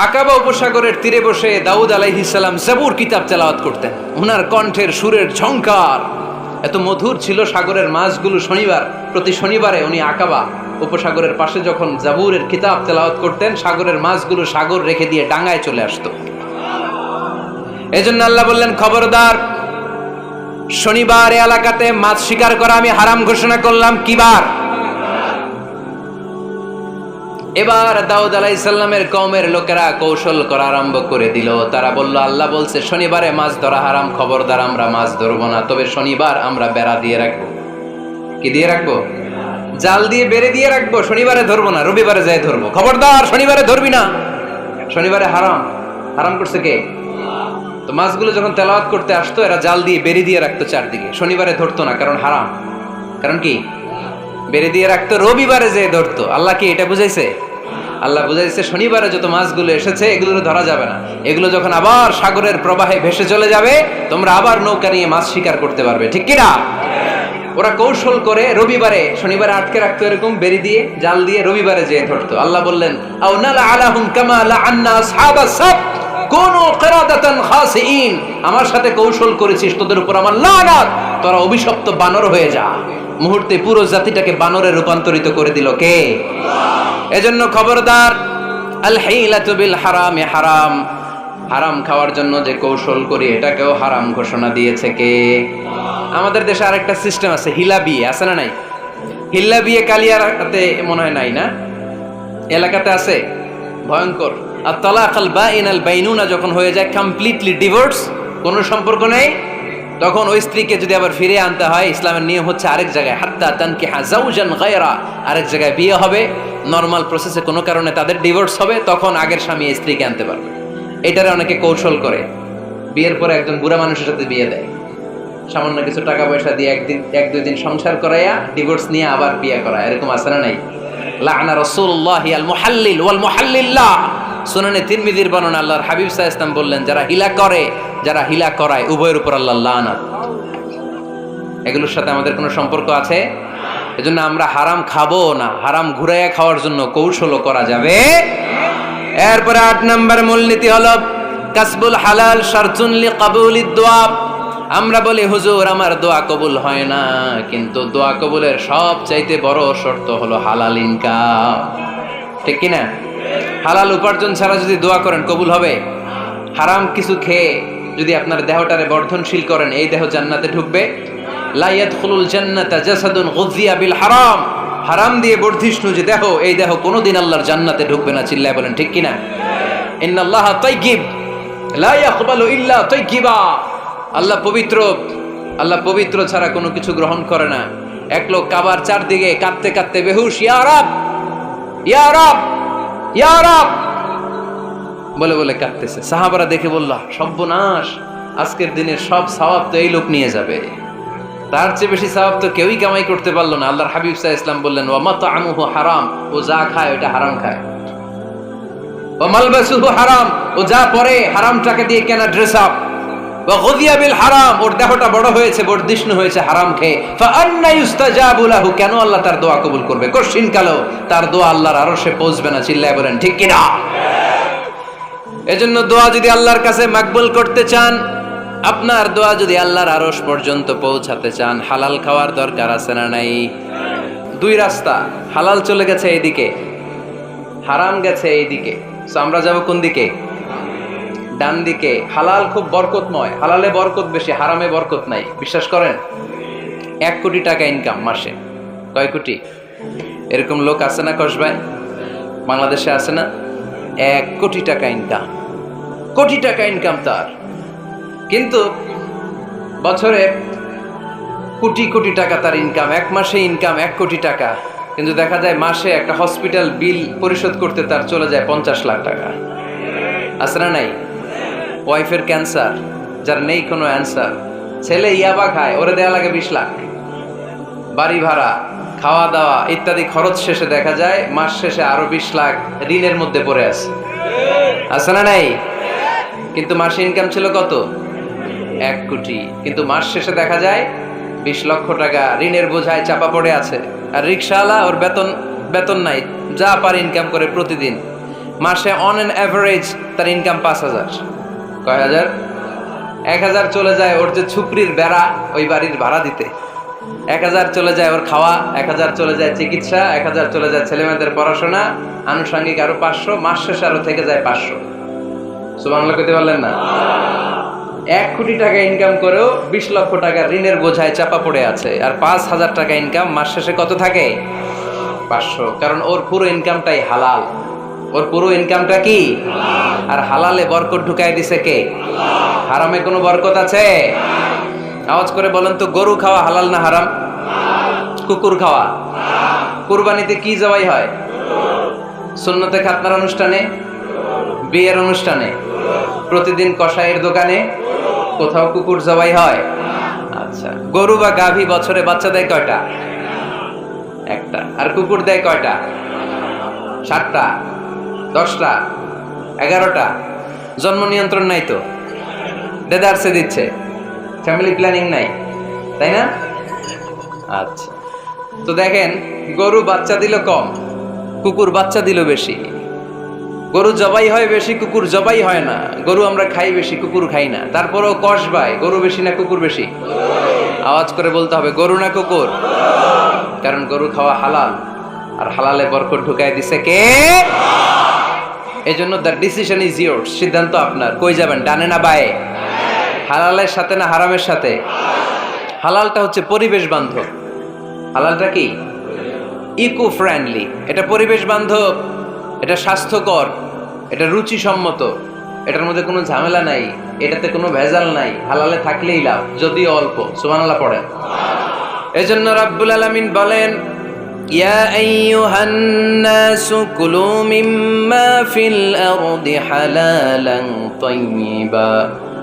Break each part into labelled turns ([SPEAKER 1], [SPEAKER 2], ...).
[SPEAKER 1] আকাবা উপসাগরের তীরে বসে দাউদ আলাইহিস সালাম জাবুর কিতাব তেলাওয়াত করতেন। ওনার কণ্ঠের সুরের ঝংকার এত মধুর ছিল, সাগরের মাছগুলো প্রতি শনিবারে উনি আকাবা উপসাগরের পাশে যখন জাবুরের কিতাব তেলাওয়াত করতেন, সাগরের মাছগুলো সাগর রেখে দিয়ে ডাঙায় চলে আসতো। এজন্য আল্লাহ বললেন, খবরদার, শনিবার এই এলাকাতে মাছ শিকার করা আমি হারাম ঘোষণা করলাম। কিবার? এবার দাউদ আলাইহিস সালামের কওমের লোকেরা কৌশল করা আরম্ভ করে দিল। তারা বলল, আল্লাহ বলছে শনিবারে মাছ ধরা হারাম, খবরদার আমরা মাছ ধরবো না, তবে শনিবার আমরা বেড়া দিয়ে রাখবো। কি দিয়ে রাখবো? জাল দিয়ে বেড়ে দিয়ে রাখবো। শনিবারে ধরবো না, রবিবারে যাই ধরবো। খবরদার, শনিবারে ধরবি না, শনিবারে হারাম। হারাম করছে কে? তো মাছগুলো যখন তেলাওয়াত করতে আসতো, এরা জাল দিয়ে বেড়ে দিয়ে রাখতো চারদিকে, শনিবারে ধরতো না, কারণ হারাম। কারণ কি? বেড়ে দিয়ে রাখতো, রবিবারে যে ধরতো। আল্লাহ কি এটা বুঝাইছে? আল্লাহ বুঝাইছে শনিবারে যত মাছগুলো এসেছে এগুলো ধরা যাবে না, এগুলো যখন আবার সাগরের প্রবাহে ভেসে চলে যাবে, তোমরা আবার নৌকা নিয়ে মাছ শিকার করতে পারবে। ঠিক কিনা? ওরা কৌশল করে রবিবারে, শনিবারে আটকে রাখতো, এরকম বেরি দিয়ে জাল দিয়ে রবিবারে যেয়ে ধরতো। আল্লাহ বললেন, আও নালা আলাহুম কামা লাআন্না আসহাবাস সাবত কুনু কিরাদাতান খাসিইন। আমার সাথে কৌশল করেছিস, তোদের উপর আমার লানাত, তোরা অভিশপ্ত বানর হয়ে যা। মুহূর্তে পুরো জাতিটাকে বানরে রূপান্তরিত করে দিল কে? এজন্য খবরদার, আল হিলাতু বিল হারামি হারাম। হারাম খাওয়ার জন্য যে কৌশল করি এটাকেও হারাম ঘোষণা দিয়েছে কে? আমাদের দেশে আরেকটা সিস্টেম আছে, হিলা বিয়ে আছে না নাই? হিল্লা বিয়ে কালিয়াতে মনে হয় নাই না? এলাকাতে আছে, ভয়ঙ্কর। আর তালাক আল বাইন আল বাইনুনা যখন হয়ে যায় কমপ্লিটলি ডিভোর্স, কোনো সম্পর্ক নেই, তখন ওই স্ত্রীকে যদি আবার ফিরে আনতে হয়, ইসলামের নিয়ম হচ্ছে আরেক জায়গায় হাত্তা তানকিহা যাওজান গায়রা, আরেক জায়গায় বিয়ে হবে, নরমাল প্রসেসে কোনো কারণে তাদের ডিভোর্স হবে, তখন আগের স্বামী স্ত্রীকে আনতে পারবে। এটারে অনেকে কৌশল করে, বিয়ের পরে একজন বুড়া মানুষের সাথে বিয়ে দেয়, সামান্য কিছু টাকা পয়সা দিয়ে এক দুই দিন সংসার করাইয়া ডিভোর্স নিয়ে আবার বিয়ে করা, এরকম আছে না নাই? লাআনা রাসূলুল্লাহি আল মুহাল্লিল ওয়াল মুহাল্লিল্লাহ। সুনানে তিরমিজির বর্ণনা, আল্লাহর হাবিব সাল্লাল্লাহু আলাইহি ওয়াসাল্লাম বললেন, যারা হিলা করে, যারা হিলা করায়, উভয়ের উপর আল্লাহর লানাত। এগুলোর সাথে আমাদের কোনো সম্পর্ক আছে? এজন্য আমরা হারাম খাবো না, হারাম ঘুরাইয়া খাওয়ার জন্য কৌশলও করা যাবে। এরপরে ৮ নম্বর মূলনীতি হলো কাসবুল হালাল শারতুন লিকাবুলিদ দুআ। আমরা বলি, হুজুর আমার দোয়া কবুল হয় না, কিন্তু দোয়া কবুলের সবচাইতে বড় শর্ত হলো হালাল ইনকাম। ঠিক কি না? হালাল উপার্জন ছাড়া যদি দোয়া করেন কবুল হবে? হারাম কিছু খেয়ে যদি আপনার দেহটারে বর্ধনশীল করেন, এই দেহ জান্নাতে ঢুকবে? লা ইয়াদখুলুল জান্নাতা জাসাদুন গুযিয়া বিল হারাম। হারাম দিয়ে বর্ধিষ্ণু যে দেহ, এই দেহ কোনোদিন আল্লাহর জান্নাতে ঢুকবে না। চিল্লায় বলেন ঠিক কি না? ইন্নাল্লাহা তাইয়্যিব লা ইয়াকবালু ইল্লা তাইয়্যিবা। আল্লাহ পবিত্র, আল্লাহ পবিত্র ছাড়া কোনো কিছু গ্রহণ করে না। এক লোক কাবার চারদিকে কাঁদতে কাঁদতে বেহুশ, ইয়া রাব ইয়া রাব ইয়া রাব বলে বলে কাঁদতেছে। সাহাবারা দেখে বলল, সর্বনাশ, আজকের দিনের সব সওয়াব তো এই লোক নিয়ে যাবে, তার চেয়ে বেশি সওয়াব তো কেউই কামাই করতে পারলো না। আল্লাহর হাবিব সাল্লাল্লাহু আলাইহি ওয়াসাল্লাম বললেন, ওয়া মাতআমুহু হারাম, ও যা খায় ওটা হারাম খায়। ওয়া মালবাসুহু হারাম, ও যা পরে হারাম টাকা দিয়ে কেনা ড্রেস আপ। ওয়া গুযিয়া বিল হারাম, ওর দেহটা বড় হয়েছে, বর্ধিষ্ণু হয়েছে হারাম খেয়ে। ফা আন্না ইউস্তাজাবু লাহু, কেন আল্লাহ তার দোয়া কবুল করবে? কঠিন কালো তার দোয়া আল্লাহর আরশে পৌঁছবে না। চিল্লায় বলেন ঠিক কি না? এজন্য দোয়া যদি আল্লাহর কাছে মাকবুল করতে চান, আপনার দোয়া যদি আল্লাহর আরশ পর্যন্ত পৌঁছাতে চান, হালাল খাওয়ার দরকার আছে না নাই? দুই রাস্তা, হালাল চলে গেছে এইদিকে, হারাম গেছে এইদিকে। সো আমরা যাব কোন দিকে? ডান দিকে। হালাল খুব বরকতময়, হালালে বরকত বেশি, হারামে বরকত নাই। বিশ্বাস করেন? 1 কোটি টাকা ইনকাম মাসে। কয় কোটি? এরকম লোক আছে না কসবায়? বাংলাদেশে আছে না? 1 কোটি টাকা ইনকাম, কোটি টাকা ইনকাম তার, কিন্তু বছরে কোটি কোটি টাকা তার ইনকাম, 1 মাসে ইনকাম 1 কোটি টাকা, কিন্তু দেখা যায় মাসে একটা হসপিটাল বিল পরিশোধ করতে তার চলে যায় 50 লাখ টাকা। আছে না নাই? ওয়াইফের ক্যান্সার, যার নেই কোনো অ্যান্সার, ছেলে ইয়াবা খায়, ওরে দেয়া লাগে 20 লাখ, বাড়ি ভাড়া, খাওয়া দাওয়া ইত্যাদি খরচ শেষে দেখা যায় মাস শেষে আরো 20 লাখ ঋণের মধ্যে পড়ে আছে। আছে না নাই? কিন্তু মাসে ইনকাম ছিল কত? 1 কোটি, কিন্তু মাস শেষে দেখা যায় 20 লক্ষ টাকা ঋণের বোঝায় চাপা পড়ে আছে। আর রিকশাওয়ালা, ওর বেতন নাই, যা পারে ইনকাম করে প্রতিদিন। মাসে অন অ্যান অ্যাভারেজ তার ইনকাম 5,000। কয় হাজার? 1,000 চলে যায় ওর যে ছুপড়ির বেড়া ওই বাড়ির ভাড়া দিতে, 1,000 চলে যায় ওর খাওয়া, 1,000 চলে যায় চিকিৎসা, 1,000 চলে যায় ছেলেমেয়েদের পড়াশোনা, আনুষঙ্গিক আরো 500, মাস শেষে আরো থেকে যায় 500। সুবহানাল্লাহ কইতে পারলেন না? 1 কোটি টাকা ইনকাম করেও 20 লক্ষ টাকা ঋণের বোঝায় চাপা পড়ে আছে, আর 5,000 টাকা ইনকাম, মাস শেষে কত থাকে? 500। কারণ ওর পুরো ইনকামটাই হালাল। ওর পুরো ইনকামটা কি? আর হালালে বরকত ঢুকাই দিছে কে? হারামে কোনো বরকত আছে? আওয়াজ করে বলেন তো, গরু খাওয়া হালাল না হারাম? কুকুর খাওয়া? কুরবানিতে কি জবাই হয়? সুন্নতে খাতনার অনুষ্ঠানে, বিয়ের অনুষ্ঠানে, প্রতিদিন কসাইয়ের দোকানে কোথাও কুকুর জবাই হয়? আচ্ছা, গরু বা গাভী বছরে বাচ্চা দেয় কয়টা? একটা। আর কুকুর দেয় কয়টা? 7টা, 10টা, 11টা। জন্ম নিয়ন্ত্রণ নাই তো, দেদারসে দিচ্ছে, ফ্যামিলি প্ল্যানিং নাই, তাই না? আচ্ছা, তো দেখেন, গরু বাচ্চা দিল কম, কুকুর বাচ্চা দিল বেশি। গরু জবাই হয় বেশি, কুকুর জবাই হয় না। গরু আমরা খাই বেশি, কুকুর খাই না। তারপরেও কসবায় গরু বেশি না কুকুর বেশি? আওয়াজ করে বলতে হবে, গরু না কুকুর? কারণ গরু খাওয়া হালাল, আর হালালে বরকত ঢুকাই দিছে কে? এজন্য দ্য ডিসিশন ইজ ইয়োরস, সিদ্ধান্ত আপনার। কই যাবেন, ডানে না বায়ে? হালালের সাথে না হারামের সাথে? হালালটা হচ্ছে পরিবেশ বান্ধব। হালালটা কি? Eco friendly. এটা পরিবেশ বান্ধব, এটা স্বাস্থ্যকর, এটা রুচিসম্মত, এটার মধ্যে কোনো ঝামেলা নাই, এটাতে কোনো ভেজাল নাই। হালালে থাকলেই লাভ, যদিও অল্প। সুবহানাল্লাহ পড়েন। এজন্য রাব্বুল আলামিন বলেন, ইয়া আইয়ুহান নাসু কুলু মিম্মা ফিল আরদি হালালান তাইয়্যিবা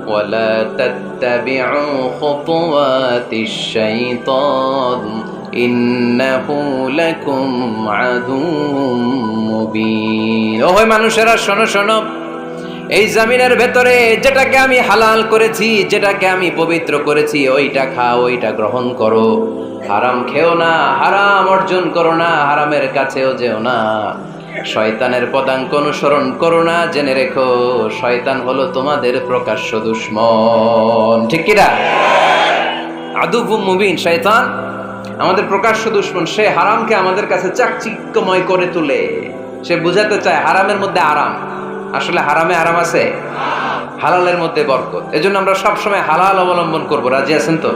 [SPEAKER 1] ওয়া লা তাত্তাবিউ খুতুওয়াতিশ শাইতান ইন্নাহু লাকুম আদুউম মুবিন। ওহে মানুষেরা, শোনো শোনো, এই জমিনের ভেতরে যেটাকে আমি হালাল করেছি, যেটাকে আমি পবিত্র করেছি, ওইটা খাও, ওইটা গ্রহণ করো। হারাম খেও না, হারাম অর্জন করো না, হারামের কাছেও যেও না। শয়তানের পদাঙ্ক অনুসরণ করো না। জেনে রেখো, শয়তান হলো তোমাদের প্রকাশ্য দুশমন। ঠিক কি না? আদুউম মুবিন। শয়তান আমাদের প্রকাশ্য দুশমন। সে হারামকে আমাদের কাছে চাকচিক্যময় করে তুলে। সে বুঝাতে চায় হারামের মধ্যে আরাম, আসলে হারামে আরাম আছে, হালালের মধ্যে বরকত। এজন্য আমরা সবসময় হালাল অবলম্বন করব। রাজি আছেন তো?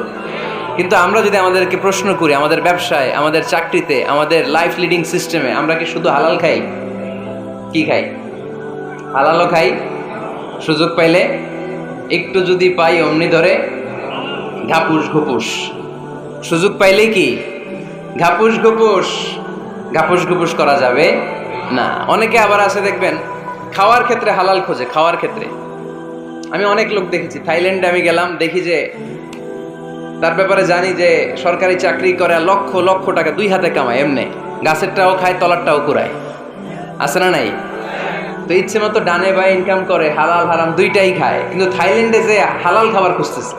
[SPEAKER 1] কিন্তু আমরা যদি আমাদেরকে প্রশ্ন করি, আমাদের ব্যবসায়, আমাদের চাকরিতে, আমাদের লাইফ লিডিং সিস্টেমে আমরা কি শুধু হালাল খাই? কি খাই? হালালও খাই, সুযোগ পাইলে একটু যদি পাই অমনি ধরে ঘাপুস ঘুপুস। সুযোগ পাইলেই কি ঘাপুস ঘুপুস? ঘাপুস ঘুপুস করা যাবে না। অনেকে আবার আছে দেখবেন, খাওয়ার ক্ষেত্রে হালাল খোঁজে। খাওয়ার ক্ষেত্রে আমি অনেক লোক দেখেছি। থাইল্যান্ডে আমি গেলাম, দেখি যে তার ব্যাপারে জানি যে সরকারি চাকরি করে, লক্ষ লক্ষ টাকা 2 হাতে কামায়। এমনি গাছেরটাও খায়, তলারটাও কুড়ায়। আছে না নাই? তো ইচ্ছে মতো ডানে বায়ে ইনকাম করে, হালাল হারাম দুইটাই খায়। কিন্তু থাইল্যান্ডে যে হালাল খাবার খুঁজতেছে।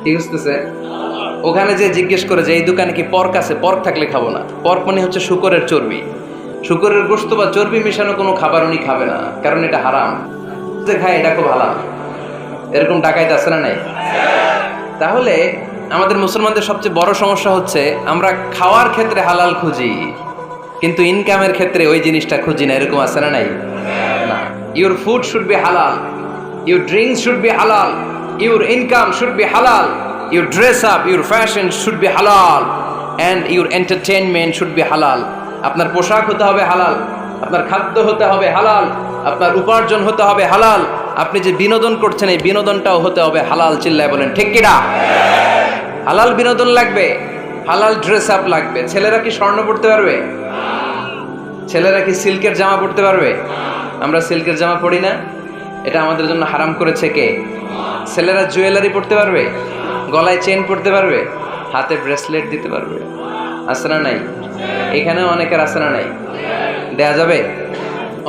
[SPEAKER 1] কি খুঁজতেছে? ওখানে যে জিজ্ঞেস করে যে এই দোকানে কি পর্ক আছে? পর্ক থাকলে খাবো না। পর্ক মানে হচ্ছে শুকরের চর্বি। শুকরের গোশত বা চর্বি মেশানো কোনো খাবার উনি খাবে না, কারণ এটা হারাম। যে খায় এটা খুব হালাল। এরকম ডাকাইতে আছে না নাই? তাহলে আমাদের মুসলমানদের সবচেয়ে বড় সমস্যা হচ্ছে আমরা খাওয়ার ক্ষেত্রে হালাল খুঁজি, কিন্তু ইনকামের ক্ষেত্রে ওই জিনিসটা খুঁজি না। এরকম আছে না নাই? না। Your food should be halal, your drinks should be halal, your income should be halal, your dress up, your fashion should be halal, and your entertainment should be halal. আপনার পোশাক হতে হবে হালাল, আপনার খাদ্য হতে হবে হালাল, আপনার উপার্জন হতে হবে হালাল, আপনি যে বিনোদন করছেন এই বিনোদনটাও হতে হবে হালাল। চিল্লায় বলেন ঠিক কিনা? হালাল বিনোদন লাগবে, হালাল ড্রেস আপ লাগবে। ছেলেরা কি স্বর্ণ পড়তে পারবে? ছেলেরা কি সিল্কের জামা পড়তে পারবে? আমরা সিল্কের জামা পরি না, এটা আমাদের জন্য হারাম করেছে কে? ছেলেরা জুয়েলারি পড়তে পারবে? গলায় চেন পড়তে পারবে? হাতে ব্রেসলেট দিতে পারবে? আছে না নাই? এখানেও অনেকের আছে না নাই? দেয়া যাবে?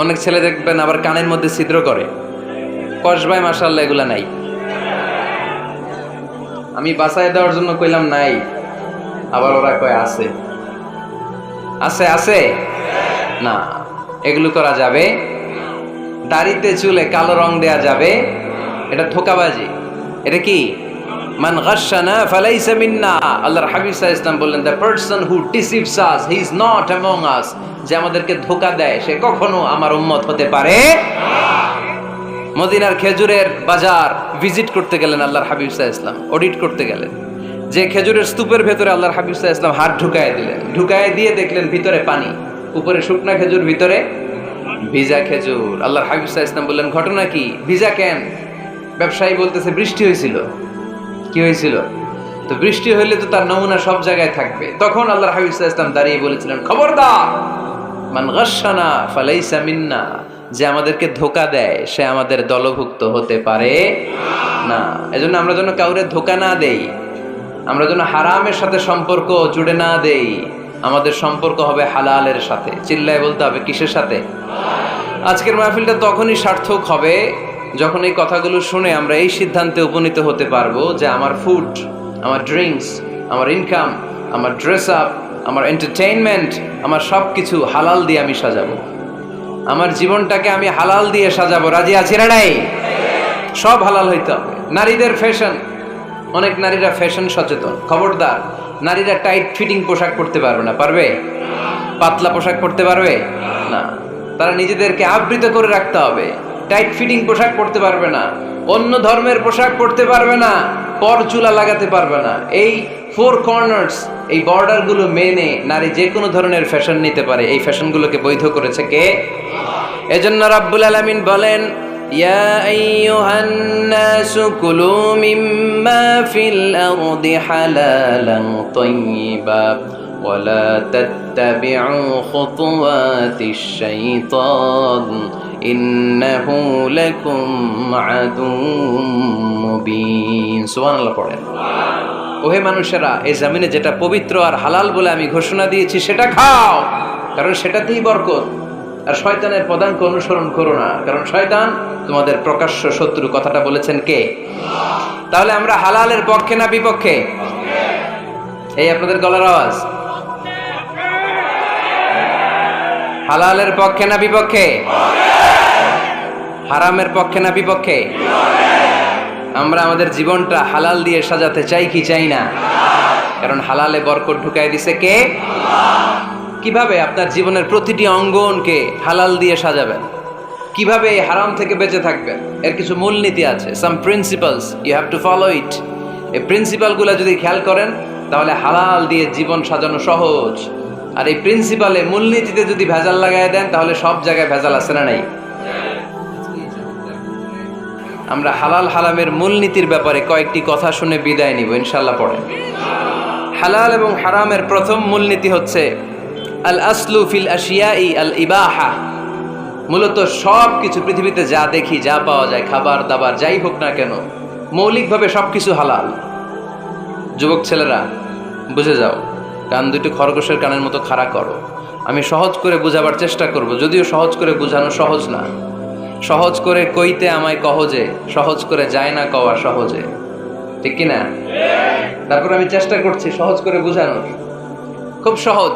[SPEAKER 1] অনেক ছেলে দেখবেন আবার কানের মধ্যে ছিদ্র করে। কসবায় মাশাআল্লাহ এগুলা নাই। আমি বাঁচায় দেওয়ার জন্য কইলাম নাই, আবার ওরা কয় আছে। আছে আছে না, এগুলো করা যাবে দাড়িতে চুলে কালো রং দেয়া যাবে, এটা ধোঁকাবাজি। এটা কি? মান গাশশানা ফালাইসা মিন্না। আল্লাহর হাবিব সাল্লাল্লাহু আলাইহি ওয়াসাল্লাম বললেন, the person who deceives us he is not among আস। যে আমাদেরকে ধোঁকা দেয় সে কখনো আমার উম্মত হতে পারে না। মদিনার খেজুরের বাজার ভিজিট করতে গেলেন আল্লাহর হাবিব সাল্লাল্লাহু আলাইহি ওয়াসাল্লাম, অডিট করতে গেলেন। যে খেজুরের স্তূপের ভেতরে আল্লাহর হাবিব সাল্লাল্লাহু আলাইহি ওয়াসাল্লাম হাত ঢুকায় দিলেন, ঢুকায় দিয়ে দেখলেন ভিতরে পানি, উপরে শুকনা খেজুর, ভিতরে ভিজা খেজুর। আল্লাহর হাবিব সাল্লাল্লাহু আলাইহি ওয়াসাল্লাম বললেন, ঘটনা কি? ভিজা কেন? ব্যবসায়ী বলতেছে, বৃষ্টি হয়েছিল। কি হয়েছিল? তো বৃষ্টি হইলে তো তার নমুনা সব জায়গায় থাকবে। তখন আল্লাহর হাবিব সাল্লাল্লাহু আলাইহি ওয়াসাল্লাম দাঁড়িয়ে বলেছিলেন, খবরদার, মান গাশশানা ফালাইসা মিন্না। যে আমাদেরকে ধোঁকা দেয় সে আমাদের দলভুক্ত হতে পারে না। এজন্য আমরা যেন কাউরে ধোঁকা না দেই, আমরা যেন হারামের সাথে সম্পর্ক জুড়ে না দেই। আমাদের সম্পর্ক হবে হালালের সাথে। চিল্লায় বলতে হবে, কিসের সাথে? আজকের মাহফিলটা তখনই সার্থক হবে যখন এই কথাগুলো শুনে আমরা এই সিদ্ধান্তে উপনীত হতে পারবো যে আমার ফুড, আমার ড্রিঙ্কস, আমার ইনকাম, আমার ড্রেস আপ, আমার এন্টারটেইনমেন্ট, আমার সব কিছু হালাল দিয়ে আমি সাজাবো। আমার জীবনটাকে আমি হালাল দিয়ে সাজাবো। রাজি আছি না নাই? সব হালাল হইতে হবে। নারীদের ফ্যাশন, অনেক নারীরা ফ্যাশন সচেতন। খবরদার, নারীরা টাইট ফিটিং পোশাক পরতে পারবে না। পারবে? পাতলা পোশাক পরতে পারবে না। তারা নিজেদেরকে আবৃত করে রাখতে হবে। টাইট ফিটিং পোশাক পরতে পারবে না, অন্য ধর্মের পোশাক পরতে পারবে না, পর চুলা লাগাতে পারবে না। এই ফোর কর্নার্স, এই বর্ডার গুলো মেনে নারী যে কোনো ধরনের ফ্যাশন নিতে পারে। এই ফ্যাশনগুলোকে বৈধ করেছে কে? এজন্য রাব্বুল আলামিন বলেন, ইয়া আইয়ুহান নাসু কুলু মিম্মা ফিল আরদি হালালান তাইয়্যিবা ওয়ালা তাত্তাবিউ খুতুওয়াতিশ শাইতান ইন্নাহু লাকুম আদুউম মুবিন। সুবহানাল্লাহ পড়েন। ওহে মানুষেরা, এই জমিনে যেটা পবিত্র আর হালাল বলে আমি ঘোষণা দিয়েছি সেটা খাও, কারণ সেটাতেই বরকত। আর শয়তানের পদাঙ্ক অনুসরণ করো না, কারণ শয়তান তোমাদের প্রকাশ্য শত্রু। কথাটা বলেছেন কে? তাহলে আমরা হালালের পক্ষে না বিপক্ষে? এই আপনাদের গলার আওয়াজ। হালালের পক্ষে না বিপক্ষে? হারামের পক্ষে না বিপক্ষে? আমরা আমাদের জীবনটা হালাল দিয়ে সাজাতে চাই কি চাই না? কারণ হালালে বরকত ঢুকাই দিছে কে? কিভাবে আপনার জীবনের প্রতিটি অঙ্গনকে হালাল দিয়ে সাজাবেন? কিভাবে এই হারাম থেকে বেঁচে থাকবেন? এর কিছু মূলনীতি আছে, some principles, you have to follow it. এই প্রিন্সিপালগুলো যদি খেয়াল করেন তাহলে হালাল দিয়ে জীবন সাজানো সহজ। আর এই প্রিন্সিপালে, মূলনীতিতে যদি ভেজাল লাগাই দেন তাহলে সব জায়গায় ভেজাল আছে না নাই? আমরা হালাল হারামের মূলনীতির ব্যাপারে কয়েকটি কথা শুনে বিদায় নিব ইনশাআল্লাহ। পড়েন। হালাল এবং হারামের প্রথম মূলনীতি হচ্ছে আল আসলু ফিল আশিয়াই আল ইবাহা। মূলত সব কিছু পৃথিবীতে যা দেখি, যা পাওয়া যায়, খাবার দাবার যাই হোক না কেন, মৌলিকভাবে সবকিছু হালাল। যুবক ছেলেরা বুঝে যাও, কান দুটো খরগোশের কানের মতো খাড়া করো। আমি সহজ করে বুঝাবার চেষ্টা করব, যদিও সহজ করে বোঝানো সহজ না। সহজ করে কইতে আমায় কহজে, সহজ করে যায় না কওয়া সহজে, ঠিক কিনা? তারপর আমি চেষ্টা করছি সহজ করে বোঝানোর। খুব সহজ।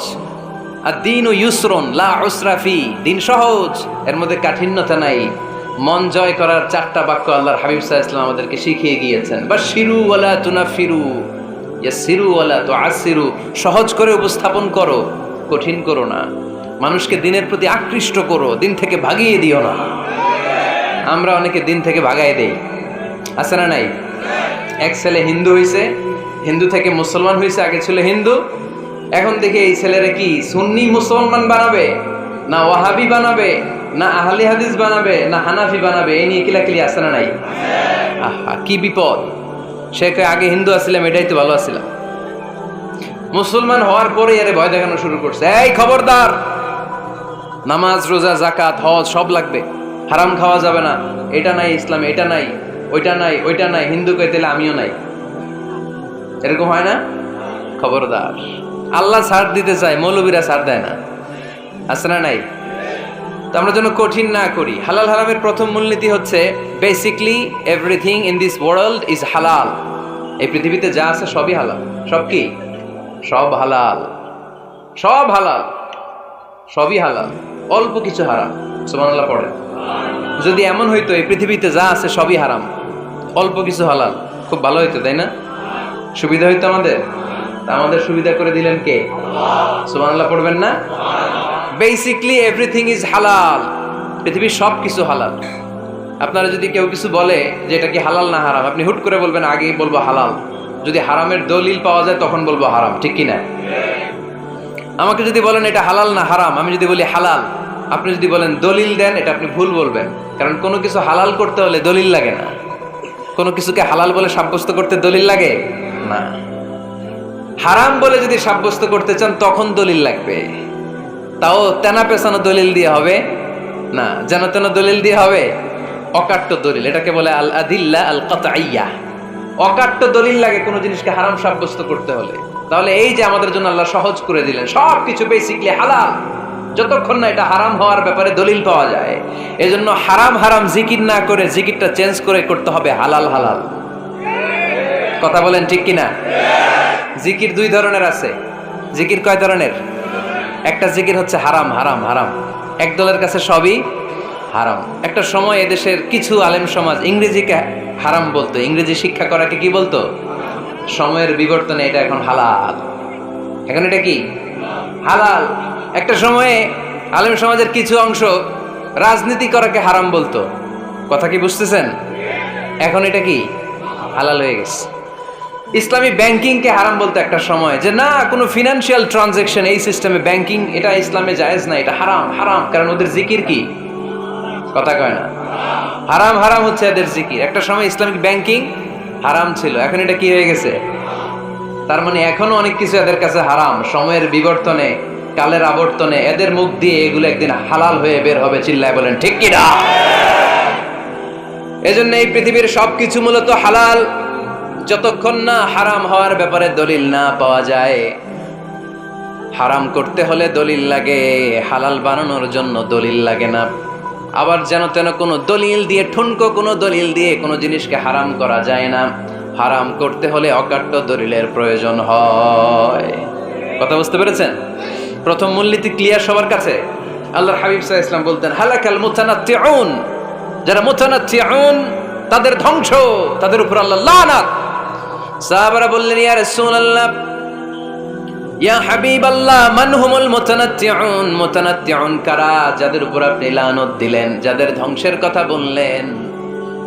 [SPEAKER 1] আর দিন ও ইউসরুন লা উসরা ফি। দিন সহজ, এর মধ্যে কাঠিন্যতা নাই। মন জয় করার 4টা বাক্য আল্লাহর হাবিব সাল্লাল্লাহু আলাইহি ওয়াসাল্লাম আমাদেরকে শিখিয়ে গিয়েছেন। বাশিরু ওয়ালা তুনাফিরু, ইয়াসিরু ওয়ালা তুআসিরু। সহজ করে উপস্থাপন করো, কঠিন করো না। মানুষকে দিনের প্রতি আকৃষ্ট করো, দিন থেকে ভাগিয়ে দিও না। আমরা অনেকে দিন থেকে ভাগাই দেই, আছে না নাই? এক ছেলে হিন্দু হইছে, হিন্দু থেকে মুসলমান হইছে। আগে ছিল হিন্দু, এখন দেখে এই ছেলেরা কি সুন্নি মুসলমান বানাবে, না ওয়াহাবি বানাবে, না আহলে হাদিস বানাবে, না হানাফি বানাবে, এই নিয়ে কিলাকিলি, আছে না নাই? আহা, কি বিপদ! সে আগে হিন্দু আসছিলাম, এটাই তো ভালো আসছিলাম। মুসলমান হওয়ার পরে এর ভয় দেখানো শুরু করছে, এই খবরদার, নামাজ রোজা জাকাত হজ সব লাগবে, হারাম খাওয়া যাবে না, এটা নাই ইসলামে, এটা নাই, ওইটা নাই, ওইটা নাই। হিন্দু কে দিলে আমিও নাই, এরকম হয় না? খবরদার। আল্লাহ ছাড় দিতে চায়, মৌলবীরা ছাড় দেয় না, আছে না নাই? তো আমরা যেন কঠিন না করি। হালাল হারামের প্রথম মূলনীতি হচ্ছে basically everything in this world is হালাল। এই পৃথিবীতে যা আছে সবই হালাল। সব কি? সব হালাল, সব হালাল, সবই হালাল, অল্প কিছু হারাম। সুবহানাল্লাহ পড়েন। যদি এমন হইতো এই পৃথিবীতে যা আছে সবই হারাম, অল্প কিছু হালাল, খুব ভালো হইতো, তাই না? সুবিধা হইতো আমাদের। তা আমাদের সুবিধা করে দিলেন কে? সুবহানাল্লাহ পড়বেন না? বেসিকলি এভরিথিং ইজ হালাল, পৃথিবীর সব কিছু হালাল। আপনারা যদি কেউ কিছু বলে যে এটা কি হালাল না হারাম, আপনি হুট করে বলবেন আগেই বলবো হালাল। যদি হারামের দলিল পাওয়া যায় তখন বলবো হারাম, ঠিক কিনা? আমাকে যদি বলেন এটা হালাল না হারাম, আমি যদি বলি হালাল, আপনি যদি বলেন দলিল দেন, এটা আপনি ভুল বলবেন। কারণ কোনো কিছু হালাল করতে হলে দলিল লাগে না। কোনো কিছুকে হালাল বলে সাব্যস্ত করতে দলিল লাগে না। হারাম বলে যদি সাব্যস্ত করতে চান তখন দলিল লাগবে, তাও তেনা পেছানো দলিল দিয়ে হবে না, যেন তেন দলিল দিয়ে হবে, অকাট্য দলিল। এটাকে বলে আল আদিল্লা আল কাতঈয়া। অকাট্য দলিল লাগে কোনো জিনিসকে হারাম সাব্যস্ত করতে হলে। তাহলে এই যে আমাদের জন্য আল্লাহ সহজ করে দিলেন, সবকিছু বেসিকলি হালাল যতক্ষণ না এটা হারাম হওয়ার ব্যাপারে দলিল পাওয়া যায়। এজন্য হারাম হারাম জিকির না করে জিকিরটা চেঞ্জ করে করতে হবে হালাল হালাল। কথা বলেন ঠিক কিনা? জিকির দুই ধরনের আছে। জিকির কয় ধরনের? একটা জিকির হচ্ছে হারাম হারাম হারাম, এক দলের কাছে সবই হারাম। একটা সময় এদেশের কিছু আলেম সমাজ ইংরেজিকে হারাম বলতো, ইংরেজি শিক্ষা করাকে কি বলতো? সময়ের বিবর্তনে এটা এখন হালাল। এখন এটা কি হালাল। একটা সময়ে আলেম সমাজের কিছু অংশ রাজনীতি করাকে হারাম বলতো, কথা কি বুঝতেছেন? এখন এটা কি হালাল হয়ে গেছে। ইসলামী ব্যাংকিংকে হারাম বলতো একটা সময়, যে না কোনো ফিনান্সিয়াল ট্রানজাকশন এই সিস্টেমে ব্যাংকিং এটা ইসলামে জায়েজ না, এটা হারাম হারাম। কারণ ওদের জিকির কি, কথা কয় না, হারাম হারাম হচ্ছে এদের জিকির। একটা সময় ইসলামিক ব্যাংকিং হারাম ছিল, এখন এটা কি হয়ে গেছে? তার মানে এখনো অনেক কিছু এদের কাছে হারাম। সময়ের বিবর্তনে, কালের আবর্তনে এদের মুখ দিয়ে এগুলো একদিন হালাল হয়ে বের হবে। চিল্লায় বলেন ঠিক কি না? এজন্য এই পৃথিবীর সবকিছু মূলত হালাল যতক্ষণ না হারাম হওয়ার ব্যাপারে দলিল না পাওয়া যায়। হারাম করতে হলে দলিল লাগে, হালাল বানানোর জন্য দলিল লাগে না। আবার যেন তেন কোনো দলিল দিয়ে, ঠুনকো কোনো দলিল দিয়ে কোনো জিনিসকে হারাম করা যায় না। হারাম করতে হলে অকাট্য দলিলের প্রয়োজন হয়। কথা বুঝতে পেরেছেন? প্রথম মূলনীতি ক্লিয়ার সবার কাছে? আল্লাহর হাবিব সাল্লাল্লাহু আলাইহি ওয়াসাল্লাম বলতেন হালাকাল মুতানাত্তিউন, যারা মুতানাত্তিউন তাদের ধ্বংস, তাদের উপর আল্লাহ লানাত। সাহাবারা বললেন ইয়া রাসূলুল্লাহ, ইয়া হাবিবাল্লাহ, মান হুমুল মুতানাত্তিউন? মুতানাত্তিউন কারা যাদের উপর আপনি লানত দিলেন, যাদের ধ্বংসের কথা বললেন?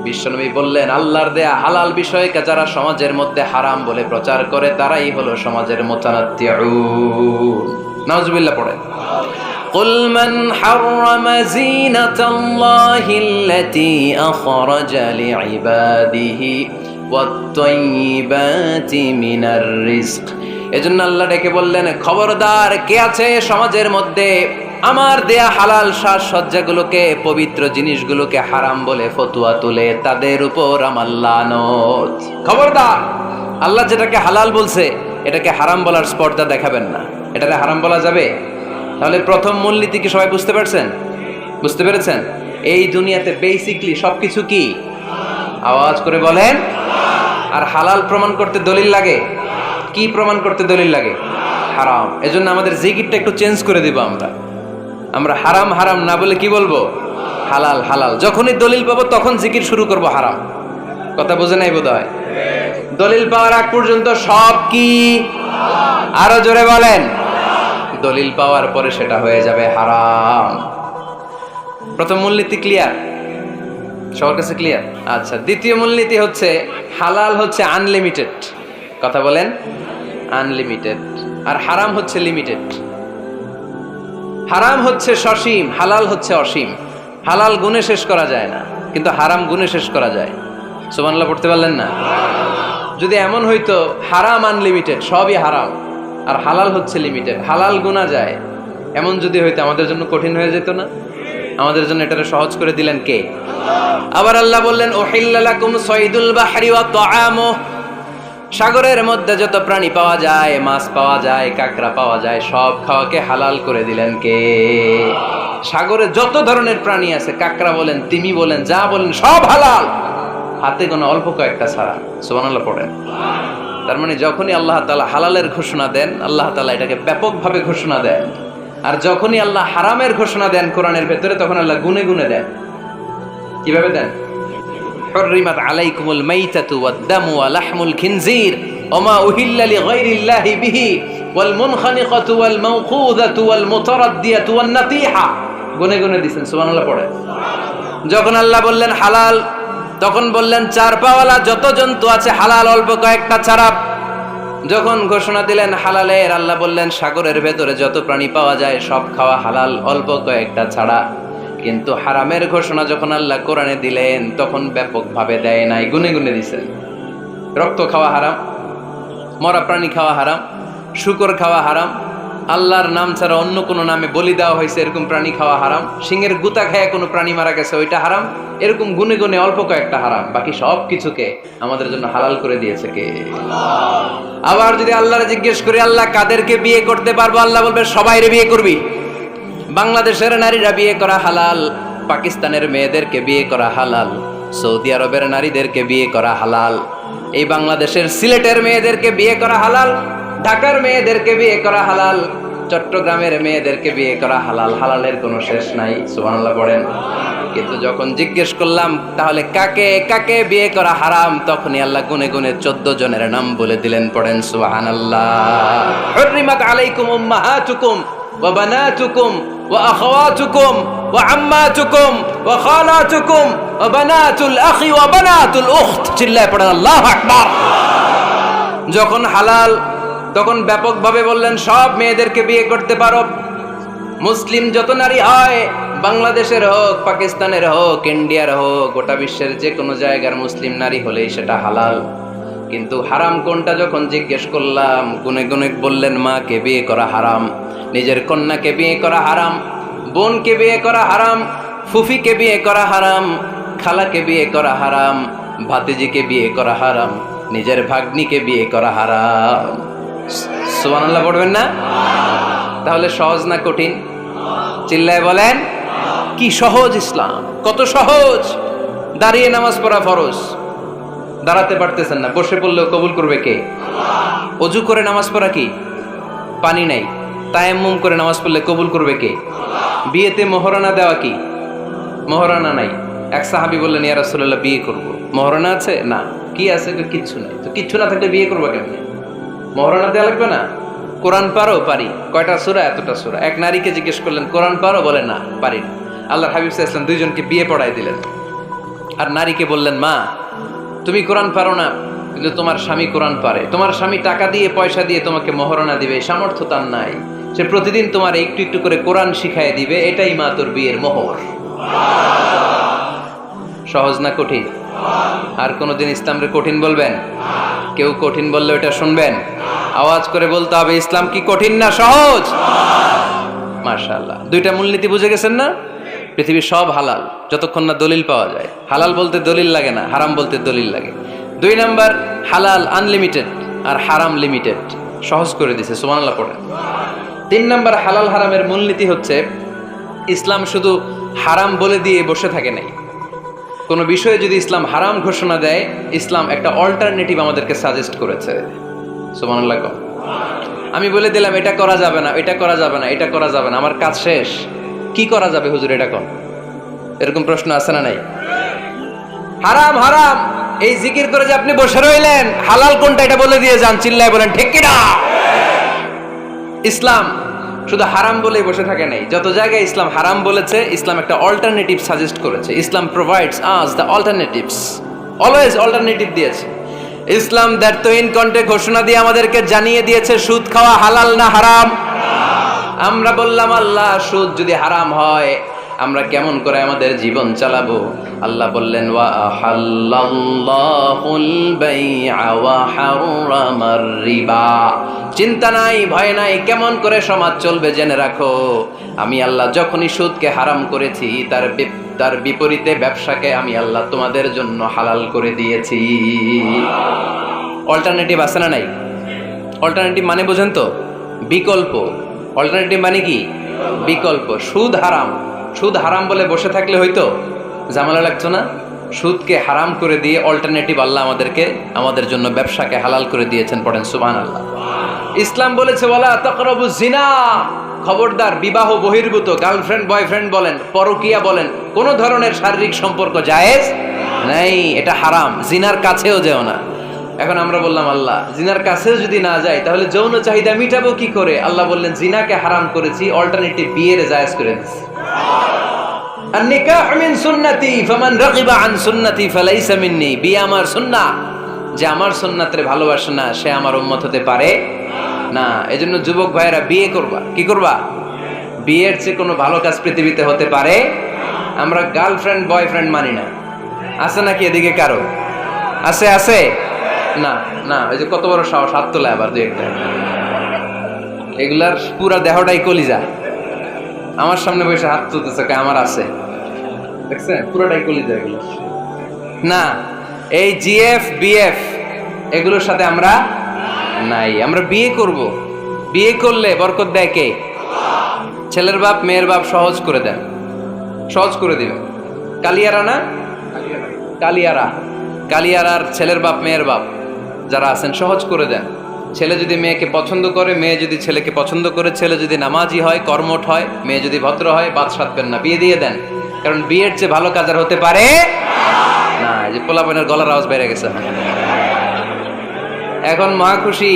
[SPEAKER 1] বিশ্বনবী বললেন আল্লাহর দেয়া হালাল বিষয়কে যারা সমাজের মধ্যে হারাম বলে প্রচার করে তারাই হলো সমাজের মুতানাত্তিউন। নাউজুবিল্লাহ পড়েন। قل من حرم زينة الله التي أخرج لعباده والطيبات من الرزق। এজন্য আল্লাহ ডেকে বললেন খবরদার, কে আছে সমাজের মধ্যে আমার দেয়া হালাল সাজসজ্জাগুলোকে, পবিত্র জিনিসগুলোকে হারাম বলে ফতোয়া তুলে, তাদের উপর আমার লানত। খবরদার, আল্লাহ যেটাকে হালাল বলছে এটাকে হারাম বলার স্পর্ধা দেখাবেন না। এটাকে হারাম বলা যাবে? তাহলে প্রথম মূলনীতি কি সবাই বুঝতে পারছেন? বুঝতে পেরেছেন? এই দুনিয়াতে বেসিকলি সবকিছু কি, আওয়াজ করে বলেন। আর হালাল প্রমাণ করতে দলিল লাগে। কি প্রমাণ করতে দলিল লাগে? হারাম। এজন্য আমাদের জিকিরটা একটু চেঞ্জ করে দিব। আমরা হারাম হারাম না বলে কি বলবো? হালাল হালাল। যখনই দলিল পাবো তখন জিকির শুরু করব হারাম। কথা বোঝে নাই বোধহয়? দলিল পাওয়ার আগ পর্যন্ত সব কি, আরো জোরে বলেন। দলিল পাওয়ার পরে সেটা হয়ে যাবে হারাম। প্রথম মূলনীতি ক্লিয়ার? সবার কাছে ক্লিয়ার? আচ্ছা, দ্বিতীয় মূলনীতি হচ্ছে হালাল হচ্ছে আনলিমিটেড। কথা বলেন, আনলিমিটেড। আর হারাম হচ্ছে লিমিটেড। হারাম হচ্ছে সসীম, হালাল হচ্ছে অসীম। হালাল গুণে শেষ করা যায় না, কিন্তু হারাম গুণে শেষ করা যায়। সুবহানাল্লাহ পড়তে পারলেন না? যদি এমন হইতো হারাম আনলিমিটেড, সবই হারাম, আর হালাল হচ্ছে লিমিটেড, হালাল গুণা যায়, এমন যদি হইতো আমাদের জন্য কঠিন হয়ে যেত না? আমাদের জন্য এটাকে সহজ করে দিলেন কে? আবার আল্লাহ বললেন উহিল্লা লাকুম সাইদুল বাহরি ওয়া তাআমুহু, সাগরের মধ্যে যত প্রাণী পাওয়া যায়, মাছ পাওয়া যায়, কাঁকড়া পাওয়া যায়, সব খাওয়াকে হালাল করে দিলেন কে? সাগরে যত ধরনের প্রাণী আছে, কাঁকড়া বলেন, তিমি বলেন, যা বলেন, সব হালাল, হাতে কোনো অল্প কয়েকটা ছাড়া। সুবহানাল্লাহ পড়েন। তার মানে যখনই আল্লাহ তাআলা হালালের ঘোষণা দেন, আল্লাহ তাআলা এটাকে ব্যাপকভাবে ঘোষণা দেন। আর যখনই আল্লাহ হারামের ঘোষণা দেন কোরআনের ভেতরে, তখন আল্লাহ গুনে গুনে দেন। কিভাবে দেন? হুররিমাত আলাইকুমুল মাইতাতু ওয়াদ-দামু ওয়া লাহমুল খিনজির ওয়া মা উহিল্লা লিগাইরিল্লাহি বিহি ওয়াল মুনখানিকাতু ওয়াল মাওকুযাতু ওয়াল মুতারাদ্দিয়াতু ওয়ান নাতিহা। গুনে গুনে দিবেন সুবহানাল্লাহ পড়ে। যখন আল্লাহ বললেন হালাল, তখন বললেন চার পাওয়ালা যত জন্তু আছে হালাল, অল্প কয়েকটা ছাড়া। যখন ঘোষণা দিলেন হালালের, আল্লাহ বললেন সাগরের ভেতরে যত প্রাণী পাওয়া যায় সব খাওয়া হালাল, অল্প কয়েকটা ছাড়া। কিন্তু হারামের ঘোষণা যখন আল্লাহ কোরআনে দিলেন, তখন ব্যাপকভাবে দেয় নাই, গুনে গুনে দিছেন। রক্ত খাওয়া হারাম, মরা প্রাণী খাওয়া হারাম, শূকর খাওয়া হারাম, আল্লাহর নাম ছাড়া অন্য কোনো নামে বলি দেওয়া হয়েছে এরকম প্রাণী খাওয়া হারাম, সিংহের গুতা খায় কোনো প্রাণী মারা গেছে ওইটা হারাম। এরকম গুনে গুনে অল্প কয়েকটা হারাম, বাকি সব কিছুকে আমাদের জন্য হালাল করে দিয়েছে কে? আবার যদি আল্লাহরে জিজ্ঞেস করি আল্লাহ কাদেরকে বিয়ে করতে পারবো, আল্লাহ বলবে সবাইরে বিয়ে করবি। বাংলাদেশের নারীরা বিয়ে করা হালাল, পাকিস্তানের মেয়েদেরকে বিয়ে করা হালাল, সৌদি আরবের নারীদেরকে বিয়ে করা হালাল, এই বাংলাদেশের সিলেটের মেয়েদেরকে বিয়ে করা হালাল, ঢাকার মেয়েদেরকে বিয়ে করা হালাল, চট্টগ্রামের মেয়েদেরকে বিয়ে করা হালাল। হালালের কোনো শেষ নাই, সুবহানাল্লাহ পড়েন। কিন্তু যখন জিজ্ঞেস করলাম তাহলে কাকে কাকে বিয়ে করা হারাম, তখনই আল্লাহ গুনে গুনে 14 জনের নাম বলে দিলেন, পড়েন সুবহানাল্লাহ। হুররিমাত আলাইকুম উম্মাহাতুকুম ওয়া বানাতুকুম ওয়া আখাওয়াতুকুম ওয়া আম্মাতুকুম ওয়া খালাতুকুম ওয়া বানাতুল আখি ওয়া বানাতুল উখত। চিল্লায় পড়েন আল্লাহু আকবার। যখন হালাল, তখন ব্যাপকভাবে বললেন সব মেয়েদেরকে বিয়ে করতে পারো। মুসলিম যত নারী হয়, বাংলাদেশের হোক, পাকিস্তানের হোক, ইন্ডিয়ার হোক, গোটা বিশ্বের যে কোনো জায়গার মুসলিম নারী হলেই সেটা হালাল। কিন্তু হারাম কোনটা যখন জিজ্ঞেস করলাম, গুনে গুনে বললেন মাকে বিয়ে করা হারাম, নিজের কন্যাকে বিয়ে করা হারাম, বোনকে বিয়ে করা হারাম, ফুফিকে বিয়ে করা হারাম, খালাকে বিয়ে করা হারাম, ভাতিজিকে বিয়ে করা হারাম, নিজের ভাগ্নিকে বিয়ে করা হারাম। সুবহানাল্লাহ পড়বেন না? তাহলে সহজ না কঠিন? চিল্লায় বলেন কি সহজ ইসলাম, কত সহজ। দাঁড়িয়ে নামাজ পড়া ফরজ, দাঁড়াতে পারতেছেন না, বসে পড়লেও কবুল করবে কে? অজু করে নামাজ পড়া কি? পানি নাই, তায়াম্মুম করে নামাজ পড়লে কবুল করবে কে? বিয়েতে মোহরানা দেওয়া কি? মোহরানা নাই। এক সাহাবী বললেন ইয়া রাসূলুল্লাহ বিয়ে করব, মোহরানা আছে? না। কি আছে? কিচ্ছু নাই। তো কিচ্ছু না থাকলে বিয়ে করবো কেমনে? মোহরানা দেওয়া লাগবে না? কোরআন পারো? পারি। কয়টা সূরা? এতটা সূরা। এক নারীকে জিজ্ঞেস করলেন কোরআন পারো? বলে না, পারি না। আল্লাহর হাবিব সাল্লাল্লাহু আলাইহি ওয়াসাল্লাম দুইজনকে বিয়ে পড়ায় দিলেন। আর নারীকে বললেন মা তুমি কোরআন পারো না, কিন্তু তোমার স্বামী কোরআন পারে, তোমার স্বামী টাকা দিয়ে পয়সা দিয়ে তোমাকে মোহরানা দিবে, সামর্থ্য তার নাই, সে প্রতিদিন তোমার একটু একটু করে কোরআন শিখায় দিবে, এটাই মা তোর বিয়ের মোহর। সহজ না কঠিন? আর কোনদিন ইসলামকে কঠিন বলবেন? কেউ কঠিন বললে ওটা শুনবেন? আওয়াজ করে বলতে হবে ইসলাম কি কঠিন না সহজ? মাশাআল্লাহ। দুইটা মূলনীতি বুঝে গেছেন না? পৃথিবীর সব হালাল যতক্ষণ না দলিল পাওয়া যায়। হালাল বলতে দলিল লাগে না, হারাম বলতে দলিল লাগে। 2 নাম্বার, হালাল আনলিমিটেড আর হারাম লিমিটেড, সহজ করে দিয়েছে, সুবহানাল্লাহ পড়েন। 3 নাম্বার, হালাল হারামের মূলনীতি হচ্ছে ইসলাম শুধু হারাম বলে দিয়ে বসে থাকে নাই। কোনো বিষয়ে যদি ইসলাম হারাম ঘোষণা দেয়, ইসলাম একটা অল্টারনেটিভ আমাদেরকে সাজেস্ট করেছে। সুবহানাল্লাহ। আমি বলে দিলাম এটা করা যাবে না, এটা করা যাবে না, এটা করা যাবে না, আমার কাজ শেষ, কি করা যাবে হুজুর এটা কোন? এরকম প্রশ্ন আছে না নাই? হারাম হারাম এই জিকির করে যে আপনি বসে রইলেন, হালাল কোনটা এটা বলে দিয়ে যান, চিল্লায় বলেন ঠিক কি না? ইসলাম শুধু হারাম বলেই বসে থাকে নাই, যত জায়গায় ইসলাম হারাম বলেছে, ইসলাম একটা অল্টারনেটিভ সাজেস্ট করেছে। Islam provides us the alternatives, always alternative দিয়েছে। ইসলাম দ্যাট তো ইন কন্টে ঘোষণা দিয়ে আমাদেরকে জানিয়ে দিয়েছে সুদ খাওয়া হালাল না হারাম। আমরা বললাম আল্লাহ সুদ যদি হারাম হয় আমরা কেমন করে আমাদের জীবন চালাবো? আল্লাহ বললেন ওয়া আহাল্লাল্লাহুল বাই'a ওয়া হারামার রিবা। চিন্তা নাই, ভয় নাই, কেমন করে সমাজ চলবে জেনে রাখো, আমি আল্লাহ যখনই সুদকে হারাম করেছি তার বিপরীতে ব্যবসাকে আমি আল্লাহ তোমাদের জন্য হালাল করে দিয়েছি। অল্টারনেটিভ আছে না নাই? অল্টারনেটিভ মানে বোঝেন তো? বিকল্প। অল্টারনেটিভ মানে কি? বিকল্প। সুদ হারাম, সুদ হারাম বলে বসে থাকলে হয়তো ঝামেলা লাগতো না? সুদকে হারাম করে দিয়ে অল্টারনেটিভ আল্লাহ আমাদের জন্য ব্যবসাকে হালাল করে দিয়েছেন। পড়েন সুবহানাল্লাহ। ইসলাম বলেছে ওয়ালা তাকরাবুজ জিনা, খবরদার, বিবাহ বহির্ভূত গার্লফ্রেন্ড বয়ফ্রেন্ড বলেন, পরকীয়া বলেন, কোন ধরনের শারীরিক সম্পর্ক জায়েজ নাই, এটা হারাম। জিনার কাছেও যেও না। এখন আমরা বললাম আল্লাহ জিনার কাছেও যদি না যাই তাহলে যৌন চাহিদা মিটাবো কি করে? আল্লাহ বললেন জিনাকে হারাম করেছি, অল্টারনেটিভ বিয়ের জায়েজ করে দিয়েছি। আন-নিকাহ মিন সুন্নতি ফামান রাগিবা আন সুন্নতি ফালাইসা মিন্নি। বিয়ে আমার সুন্নাহ, যে আমার সুন্নাতরে ভালোবাসে না সে আমার উম্মত হতে পারে না। এজন্য যুবক ভাইয়েরা বিয়ে করবা। কি করবা? বিয়ের চেয়ে কোনো ভালো কাজ পৃথিবীতে হতে পারে? আমরা গার্লফ্রেন্ড বয়ফ্রেন্ড মানি না। আছে নাকি এদিকে কারো? আছে? আছে না? না, ওই যে কত বড় সাহস, হাত তোলা আবার দুই একটা। এগুলার পুরা দেহটাই কলিজা। আমার সামনে বসে হাত তুলতেছে, আমার আছে, দেখছেন পুরোটাই কলিজা এগুলো। না, এই জিএফ বিএফ এগুলোর সাথে আমরা নাই। আমরা বিয়ে করব। বিয়ে করলে বরকত দেয় কে? ছেলের বাপ মেয়ের বাপ সহজ করে দেন, সহজ করে দিবেন। কালিয়ারা না, কালিয়ারা, কালিয়ারার ছেলের বাপ মেয়ের বাপ যারা আছেন সহজ করে দেন। ছেলে যদি মেয়েকে পছন্দ করে, মেয়ে যদি ছেলেকে পছন্দ করে, ছেলে যদি নামাজি হয়, কর্মঠ হয়, মেয়ে যদি ভদ্র হয়, বাদ সাধবেন না, বিয়ে দিয়ে দেন। কারণ বিয়ের চেয়ে ভালো কাজ আর হতে পারে না। যে পোলাপানের গলার আওয়াজ বেড়ে গেছে এখন, মহা খুশি।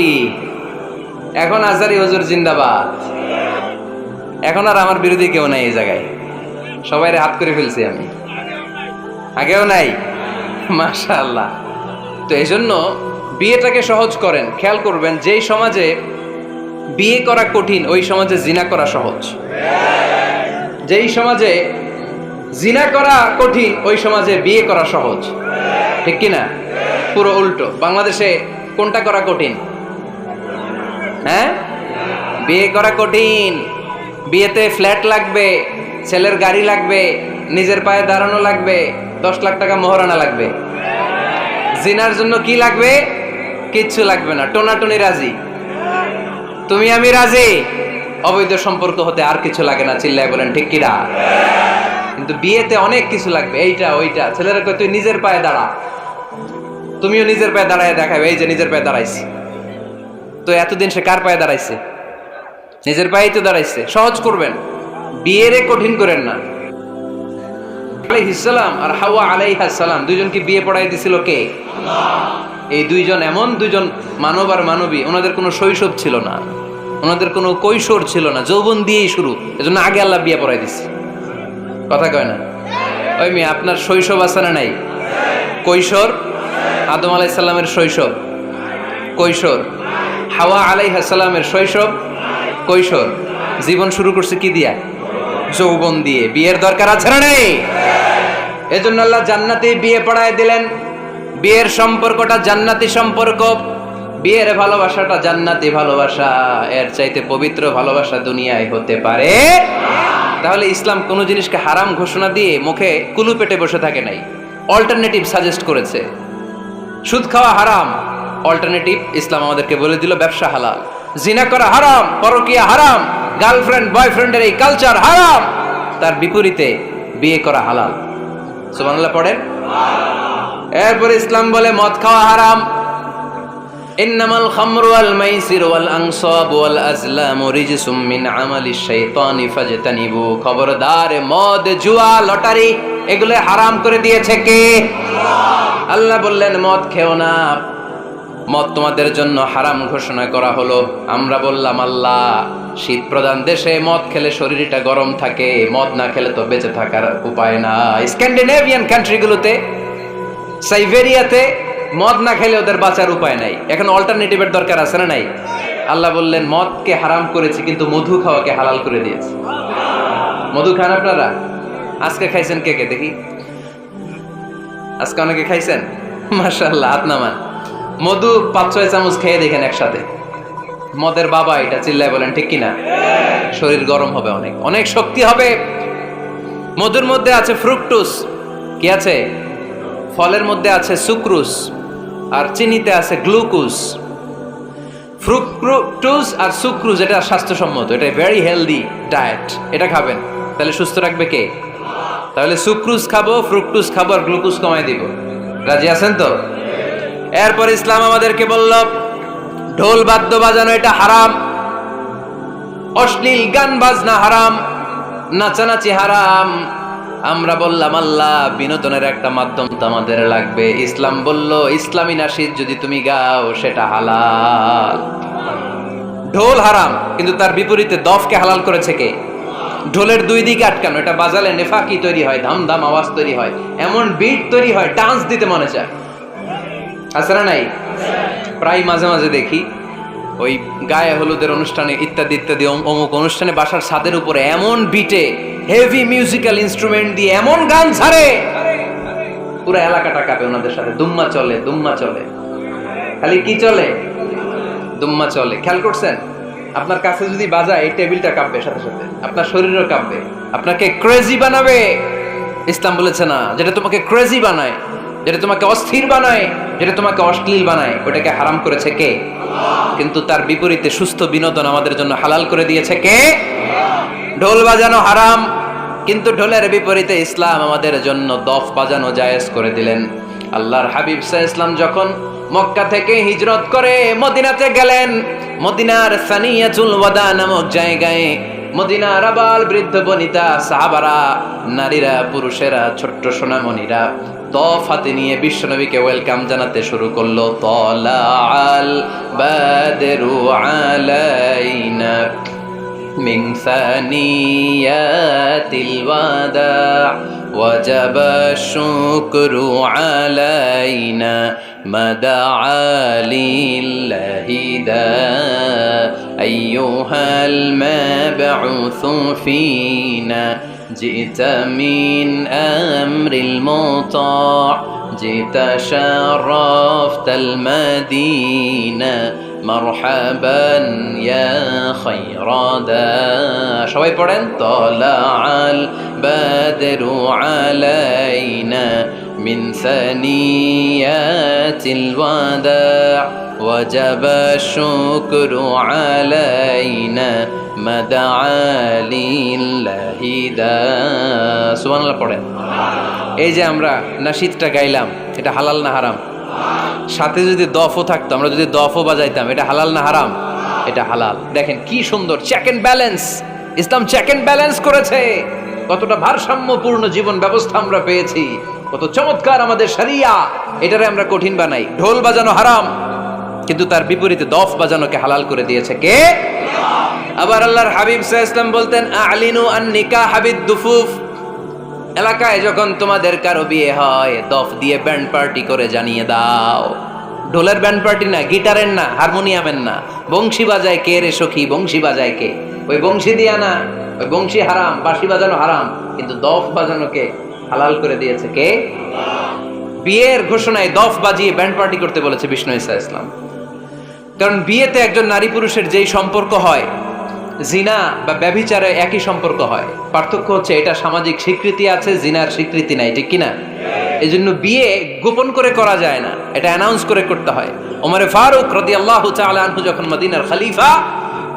[SPEAKER 1] এখন আজারি হুজুর জিন্দাবাদ। এখন আর আমার বিরোধী কেউ নাই এই জায়গায়, সবাই হাত করে ফেলছি আমি, আগেও নাই। মাশাআল্লাহ। তো এই জন্য বিয়েটাকে সহজ করেন। খেয়াল করবেন, যেই সমাজে বিয়ে করা কঠিন ওই সমাজে জিনা করা সহজ। যেই সমাজে জিনা করা কঠিন ওই সমাজে বিয়ে করা সহজ। ঠিক কিনা? পুরো উল্টো। বাংলাদেশে কোনটা করা কঠিন? হ্যাঁ, বিয়ে করা কঠিন। বিয়েতে ফ্ল্যাট লাগবে, ছেলের গাড়ি লাগবে, নিজের পায়ে দাঁড়ানো লাগবে, 10 লাখ টাকা মোহরানা লাগবে। জিনার জন্য কি লাগবে? কিচ্ছু লাগবে না, টোনাটুনি রাজি, তুমি আমি রাজি। অবৈধ সম্পর্ক হতে আর কিছু লাগে না, চিল্লায় বলেন ঠিক কিনা? কিন্তু বিয়েতে অনেক কিছু লাগবে, এইটা ওইটা। ছেলেরা কয় তুই নিজের পায়ে দাঁড়া, তুমিও নিজের পায়ে দাঁড়ায় দেখাবে, এই যে নিজের পায়ে দাঁড়াইছি। তো এতদিন সে কার পায়ে দাঁড়াইছে? নিজের পায়েই তো দাঁড়াইছে। সহজ করবেন, বিয়েরে কঠিন করেন না। আলাইহিস সালাম আর হাওয়া আলাইহাস সালাম দুইজনকে বিয়ে পড়াই দিছিল কে? এই দুইজন এমন দুইজন মানব আর মানবী, ওনাদের কোনো শৈশব ছিল না, ওনাদের কোনো কৈশোর ছিল না, যৌবন দিয়েই শুরু। এজন্য আগে আল্লাহ বিয়ে পড়াই দিছে। কথা কয় না? ওই মেয়ে, আপনার শৈশব আছে না নাই? কৈশোর, আদম আলাইহিস সালামের শৈশব, কৈশোর। হাওয়া আলাইহিস সালামের শৈশব, কৈশোর। জীবন শুরু করছে কি দিয়া? যৌবন দিয়ে। বিয়ের দরকার আছে না নেই? এজন্য আল্লাহ জান্নাতেই বিয়ে পড়ায় দিলেন। বিয়ের সম্পর্কটা জান্নাতি সম্পর্ক, বিয়ের ভালোবাসাটা জান্নাতি ভালোবাসা। এর চাইতে পবিত্র ভালোবাসা দুনিয়ায় হতে পারে? তাহলে ইসলাম কোনো জিনিসকে হারাম ঘোষণা দিয়ে মুখে কুলু পেটে বসে থাকে নাই, অল্টারনেটিভ সাজেস্ট করেছে। সুদ খাওয়া হারাম, অল্টারনেটিভ ইসলাম আমাদেরকে বলে দিল ব্যবসা হালাল। জিনা করা হারাম, পরকীয়া হারাম, গার্লফ্রেন্ড বয়ফ্রেন্ডের এই কালচার হারাম, তার বিপরীতে বিয়ে করা হালাল। সুবহানাল্লাহ পড়েন। এরপর ইসলাম বলে মদ খাওয়া হারাম। ইন্নামাল খামরু ওয়াল মাইসিরু ওয়াল আনসাবু ওয়াল আজলামু রিজসুম মিন আমালিশ শাইতানি ফাজতানিবু। খবরদার, মদ, জুয়া, লটারি এগুলো হারাম করে দিয়েছে কে? আল্লাহ বললেন মদ খেও না, মদ তোমাদের জন্য হারাম ঘোষণা করা হলো। আমরা বললাম আল্লাহ, শীত প্রধান দেশে মদ খেলে শরীরটা গরম থাকে, মদ না খেলে তো বেঁচে থাকার উপায় না। স্ক্যান্ডিনেভিয়ান কান্ট্রিগুলোতে, সাইবেরিয়াতে মদ না খেলে ওদের বাঁচার উপায় নাই। এখন অল্টারনেটিভের দরকার আছে না নাই? আল্লাহ বললেন মদকে হারাম করেছি কিন্তু মধু খাওয়াকে হালাল করে দিয়েছি। মধু খান আপনারা? আজকে খাইছেন কে কে দেখি? আজকে অনেকে খাইছেন? মাশাআল্লাহ, হাত নামান। মধু 5-6 চামচ খেয়ে দেখেন একসাথে। মদের বাবা এটা, চিল্লায় বলেন ঠিক কিনা? শরীর গরম হবে, অনেক অনেক শক্তি হবে। মধুর মধ্যে আছে ফ্রুকটোজ। কি আছে? ফলের মধ্যে আছে সুক্রোজ, আর চিনিতে আছে গ্লুকোজ। ফ্রুকটোজ আর সুক্রোজ এটা স্বাস্থ্যসম্মত, এটা ভেরি হেলদি ডায়েট। এটা খাবেন, তাহলে সুস্থ রাখবে কে? তাহলে সুক্রোজ খাবো, ফ্রুকটোজ খাবো, আর গ্লুকোজ কমাই দিব। রাজি আছেন তো? এরপর ইসলাম আমাদেরকে বলল ঢোল বাদ্য বাজানো এটা হারাম। অশ্লীল গান বাজনা হারাম, নাচানাচি হারাম। আমরা বললাম আল্লাহ বিনোদনের একটা মাধ্যম তো আমাদের লাগবে। ইসলাম বলল ইসলামী নাশিদ যদি তুমি গাও সেটা হালাল। ঢোল হারাম, কিন্তু তার বিপরীতে দফকে হালাল করেছে কে? ঢোলের দুই দিকে আটকানো, এটা বাজালে নেফাকি তৈরি হয়, ধাম ধাম আওয়াজ তৈরি হয়, এমন বিট তৈরি হয় ডান্স দিতে মনে চায়। আছে না নাই? প্রায় মাঝে মাঝে দেখি ওই গায়ে হলুদের অনুষ্ঠানে ইত্যাদি ইত্যাদি অমুক অনুষ্ঠানে বাসার ছাদের উপরে এমন বিটে হেভি মিউজিক্যাল ইনস্ট্রুমেন্ট দিয়ে এমন গান ছাড়ে, পুরো এলাকাটা কাঁপে ওনাদের সাথে। দুম্মা চলে, দুম্মা চলে, খালি কি চলে? দুম্মা চলে। খেয়াল করছেন? আপনার কাছে যদি বাজায় এই টেবিলটা কাঁপবে, সাথে সাথে আপনার শরীরও কাঁপবে, আপনাকে ক্রেজি বানাবে। ইসলাম বলেছে না, যেটা তোমাকে ক্রেজি বানায়, যেটা তোমাকে অস্থির বানায়, যেটা তোমাকে অশ্লীল বানায়, ওটাকে হারাম করেছে কে? কিন্তু তার বিপরীতে সুস্থ বিনোদন আমাদের জন্য হালাল করে দিয়েছে কে? ঢোল বাজানো হারাম, কিন্তু ঢোলের বিপরীতে ইসলাম আমাদের জন্য দফ বাজানো জায়েজ করে দিলেন। আল্লাহর হাবিব সাল্লাল্লাহু আলাইহি ওয়াসাল্লাম যখন মক্কা থেকে হিজরত করে মদিনাতে গেলেন, মদিনার সানিয়াতুল ওয়াদা নামক জায়গায় মদিনার আবাল বৃদ্ধ বনিতা সাহাবারা, নারীরা, পুরুষেরা, ছোট্ট সোনামণিরা দফ হাতে নিয়ে বিশ্বনবীকে ওয়েলকাম জানাতে শুরু করলো। তলাআল বাদরু আলাইনা মিন সানিয়াতিল ওয়াদা ওয়াজাবা শুকরু আলাইনা মাদাআ লিল্লাহি দা আইয়ুহাল মাবউসু ফিনা জিতা মিন আমরিল মুতা' জিতা শারাফতাল মাদিনা মারহাবান ইয়া খায়রাদা। সবাই পড়েন তলাআল বাদরু আলাইনা মিন সানিয়াতিল ওয়াদা' ওয়াজাবা শুকরু আলাইনা মাদাআ লিল্লাহি দা। সুবহানাল্লাহ পড়েন। এই যে আমরা নাশিদটা গাইলাম, এটা হালাল না হারাম? সাথে যদি দফও থাকতো, আমরা যদি দফও বাজাইতাম, এটা হালাল না হারাম? এটা হালাল। দেখেন কি সুন্দর চেক এন্ড ব্যালেন্স, ইসলাম চেক এন্ড ব্যালেন্স করেছে। কতটা ভারসাম্যপূর্ণ জীবন ব্যবস্থা আমরা পেয়েছি, কত চমৎকার আমাদের শরিয়া। এটারে আমরা কঠিন বানাই। ঢোল বাজানো হারাম, কিন্তু তার বিপরীতে দফ বাজানোকে হালাল করে দিয়েছে কে? আবার আল্লাহর হাবিব সাল্লাল্লাহু আলাইহি ওয়াসাল্লাম বলতেন আ'লিনু আন নিকাহ বিদ-দুফুফ। এলাকায় যখন তোমাদের কারো বিয়ে হয়, দফ দিয়ে ব্যান্ড পার্টি করে জানিয়ে দাও। ঢোলের ব্যান্ড পার্টি না, গিটারের না, হারমোনিয়ামের না, বংশী বাজায় কে রে সখী? বংশী বাজায় কে? ওই বংশী দিয়া না, ওই বংশী হারাম, বাঁশি বাজানো হারাম, কিন্তু দফ বাজানোকে হালাল করে দিয়েছে কে? বিয়ের ঘোষণায় দফ বাজিয়ে ব্যান্ড পার্টি করতে বলেছে বিষ্ণু ঈসা ইসলাম। কারণ বিয়েতে একজন নারী পুরুষের যেই সম্পর্ক হয়, জিনা বা ব্যভিচারে একই সম্পর্ক হয়। পার্থক্য হচ্ছে এটা সামাজিক স্বীকৃতি আছে, জিনার স্বীকৃতি নাই, ঠিক কিনা? এই জন্য বিয়ে গোপন করে করা যায় না, এটা অ্যানাউন্স করে করতে হয়। ওমরে ফারুক রাদিয়াল্লাহু তাআলা আনহু যখন মদিনার খলিফা,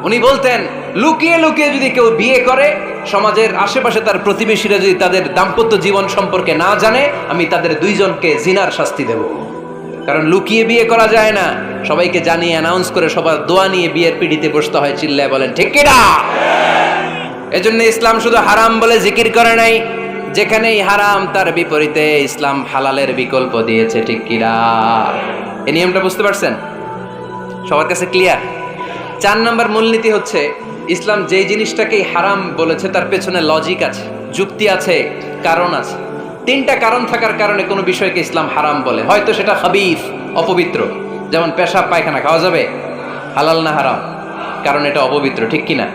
[SPEAKER 1] উনি বলতেন লুকিয়ে লুকিয়ে যদি কেউ বিয়ে করে, সমাজের আশেপাশে তার প্রতিবেশীরা যদি তাদের দাম্পত্য জীবন সম্পর্কে না জানে, আমি তাদের দুইজনকে জিনার শাস্তি দেব। কারণ লুকিয়ে বিয়ে করা যায় না, সবাইকে জানিয়ে অ্যানাউন্স করে সবার দোয়া নিয়ে বিয়ের পিড়িতে বসতে হয়। চিল্লায় বলেন ঠিক কিনা? এজন্য ইসলাম শুধু হারাম বলে জিকির করে নাই, যেখানেই হারাম তার বিপরীতে ইসলাম হালালের বিকল্প দিয়েছে, ঠিক কিনা? এই নিয়মটা বুঝতে পারছেন? সবার কাছে ক্লিয়ার? 4 নম্বর মূলনীতি হচ্ছে ইসলাম যেই জিনিসটাকেই হারাম বলেছে তার পেছনে লজিক আছে, যুক্তি আছে, কারণ আছে। 3টা কারণ থাকার কারণে কোনো বিষয়কে ইসলাম হারাম বলে। হয়তো সেটা খাবিস, অপবিত্র, যেমন পেশাব পায়খানা খাওয়া যাবে, হালাল না হারাম? কারণ এটা অপবিত্র, ঠিক কিনা?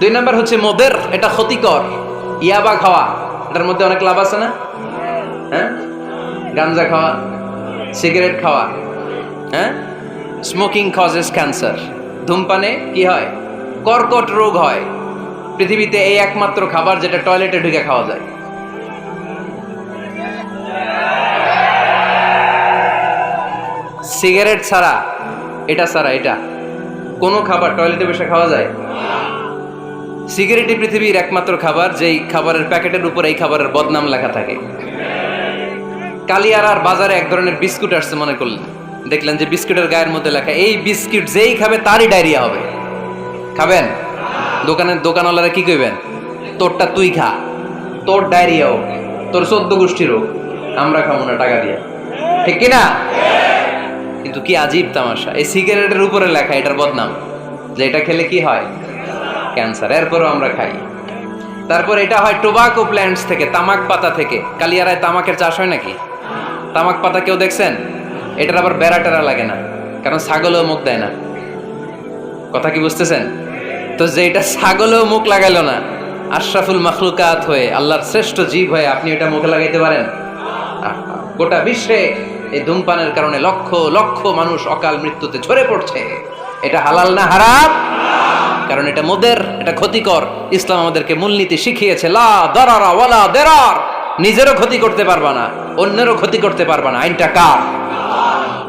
[SPEAKER 1] 2 নম্বর হচ্ছে মোদের, এটা ক্ষতিকর। ইয়াবা খাওয়া, এটার মধ্যে অনেক লাভ আছে না? হ্যাঁ, গাঞ্জা খাওয়া, সিগারেট খাওয়া, হ্যাঁ, স্মোকিং কজেস ক্যান্সার। ধূমপানে কি হয়? কর্কট রোগ হয়। পৃথিবীতে এই একমাত্র খাবার যেটা টয়লেটে ঢুকে খাওয়া যায়। সিগারেট ছাড়া, এটা ছাড়া, এটা কোনো খাবার টয়লেটে বসে খাওয়া যায়? সিগারেটই পৃথিবীর একমাত্র খাবার যেই খাবারের প্যাকেটের উপর এই খাবারের বদনাম লেখা থাকে। কালিয়ারার বাজারে এক ধরনের বিস্কুট আসছে, মনে করলেন, দেখলেন যে বিস্কুটের গায়ের মধ্যে লেখা এই বিস্কুট যেই খাবে তারই ডায়রিয়া হবে। খাবেন? দোকানওয়ালারা কি কইবেন, তোরটা তুই খা, তোর ডায়রিয়া হোক, তোর 14 গোষ্ঠীর হোক, আমরা খাবো না টাকা দিয়ে, ঠিক কিনা? কিন্তু কি আজীব তামাশা, এই সিগারেটের উপরে লেখা এটার বদনাম, যে এটা খেলে কি হয়, ক্যান্সার, এরপরও আমরা খাই। তারপর এটা হয় টোবাকো প্ল্যান্টস থেকে, তামাক পাতা থেকে। কালিয়ারায় তামাকের চাষ হয় নাকি? তামাক পাতা কেউ দেখছেন? এটার আবার বেড়া টেরা লাগে না, কারণ ছাগলেও মুখ দেয় না। কথা কি বুঝতেছেন? তো যে এটা ছাগলেও মুখ লাগাইলো না, আশরাফুল মাখলুকাত হয়ে, আল্লাহর শ্রেষ্ঠ জীব হয়ে আপনি এটা মুখে লাগাইতে পারেন? গোটা বিশ্বে এই ধূমপানের কারণে লক্ষ লক্ষ মানুষ অকাল মৃত্যুতে ঝরে পড়ছে। এটা হালাল না হারাম? কারণ এটা মদের, এটা ক্ষতিকর। ইসলাম আমাদেরকে মূলনীতি শিখিয়েছে, লা দারারা ওয়ালা দিরার। নিজেরও ক্ষতি করতে পারবা না, অন্যেরও ক্ষতি করতে পারবা না। আইনটা কার?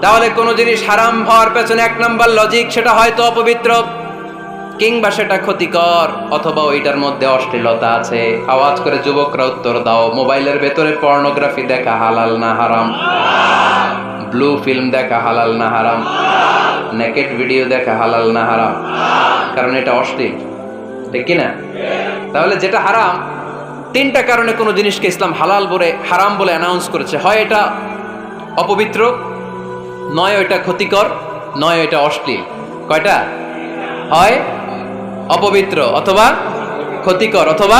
[SPEAKER 1] তাহলে কোন জিনিস হারাম হওয়ার পেছনে এক নাম্বার লজিক, সেটা হয়তো অপবিত্র, কিংবা সেটা ক্ষতিকর, অথবা ওইটার মধ্যে অশ্লীলতা আছে। আওয়াজ করে যুবকরা উত্তর দাও, মোবাইলের ভেতরে পর্নোগ্রাফি দেখা হালাল না হারাম? ব্লু ফিল্ম দেখা হালাল না হারাম? নেকেড ভিডিও দেখা হালাল না হারাম? কারণ এটা অশ্লীল, ঠিক কিনা? তাহলে যেটা হারাম, তিনটা কারণে কোনো জিনিসকে ইসলাম হালাল বলে হারাম বলে অ্যানাউন্স করেছে। হয় এটা অপবিত্র, নয় এটা ক্ষতিকর, নয় এটা অশ্লীল। কয়টা? হয় অপবিত্র, অথবা ক্ষতিকর, অথবা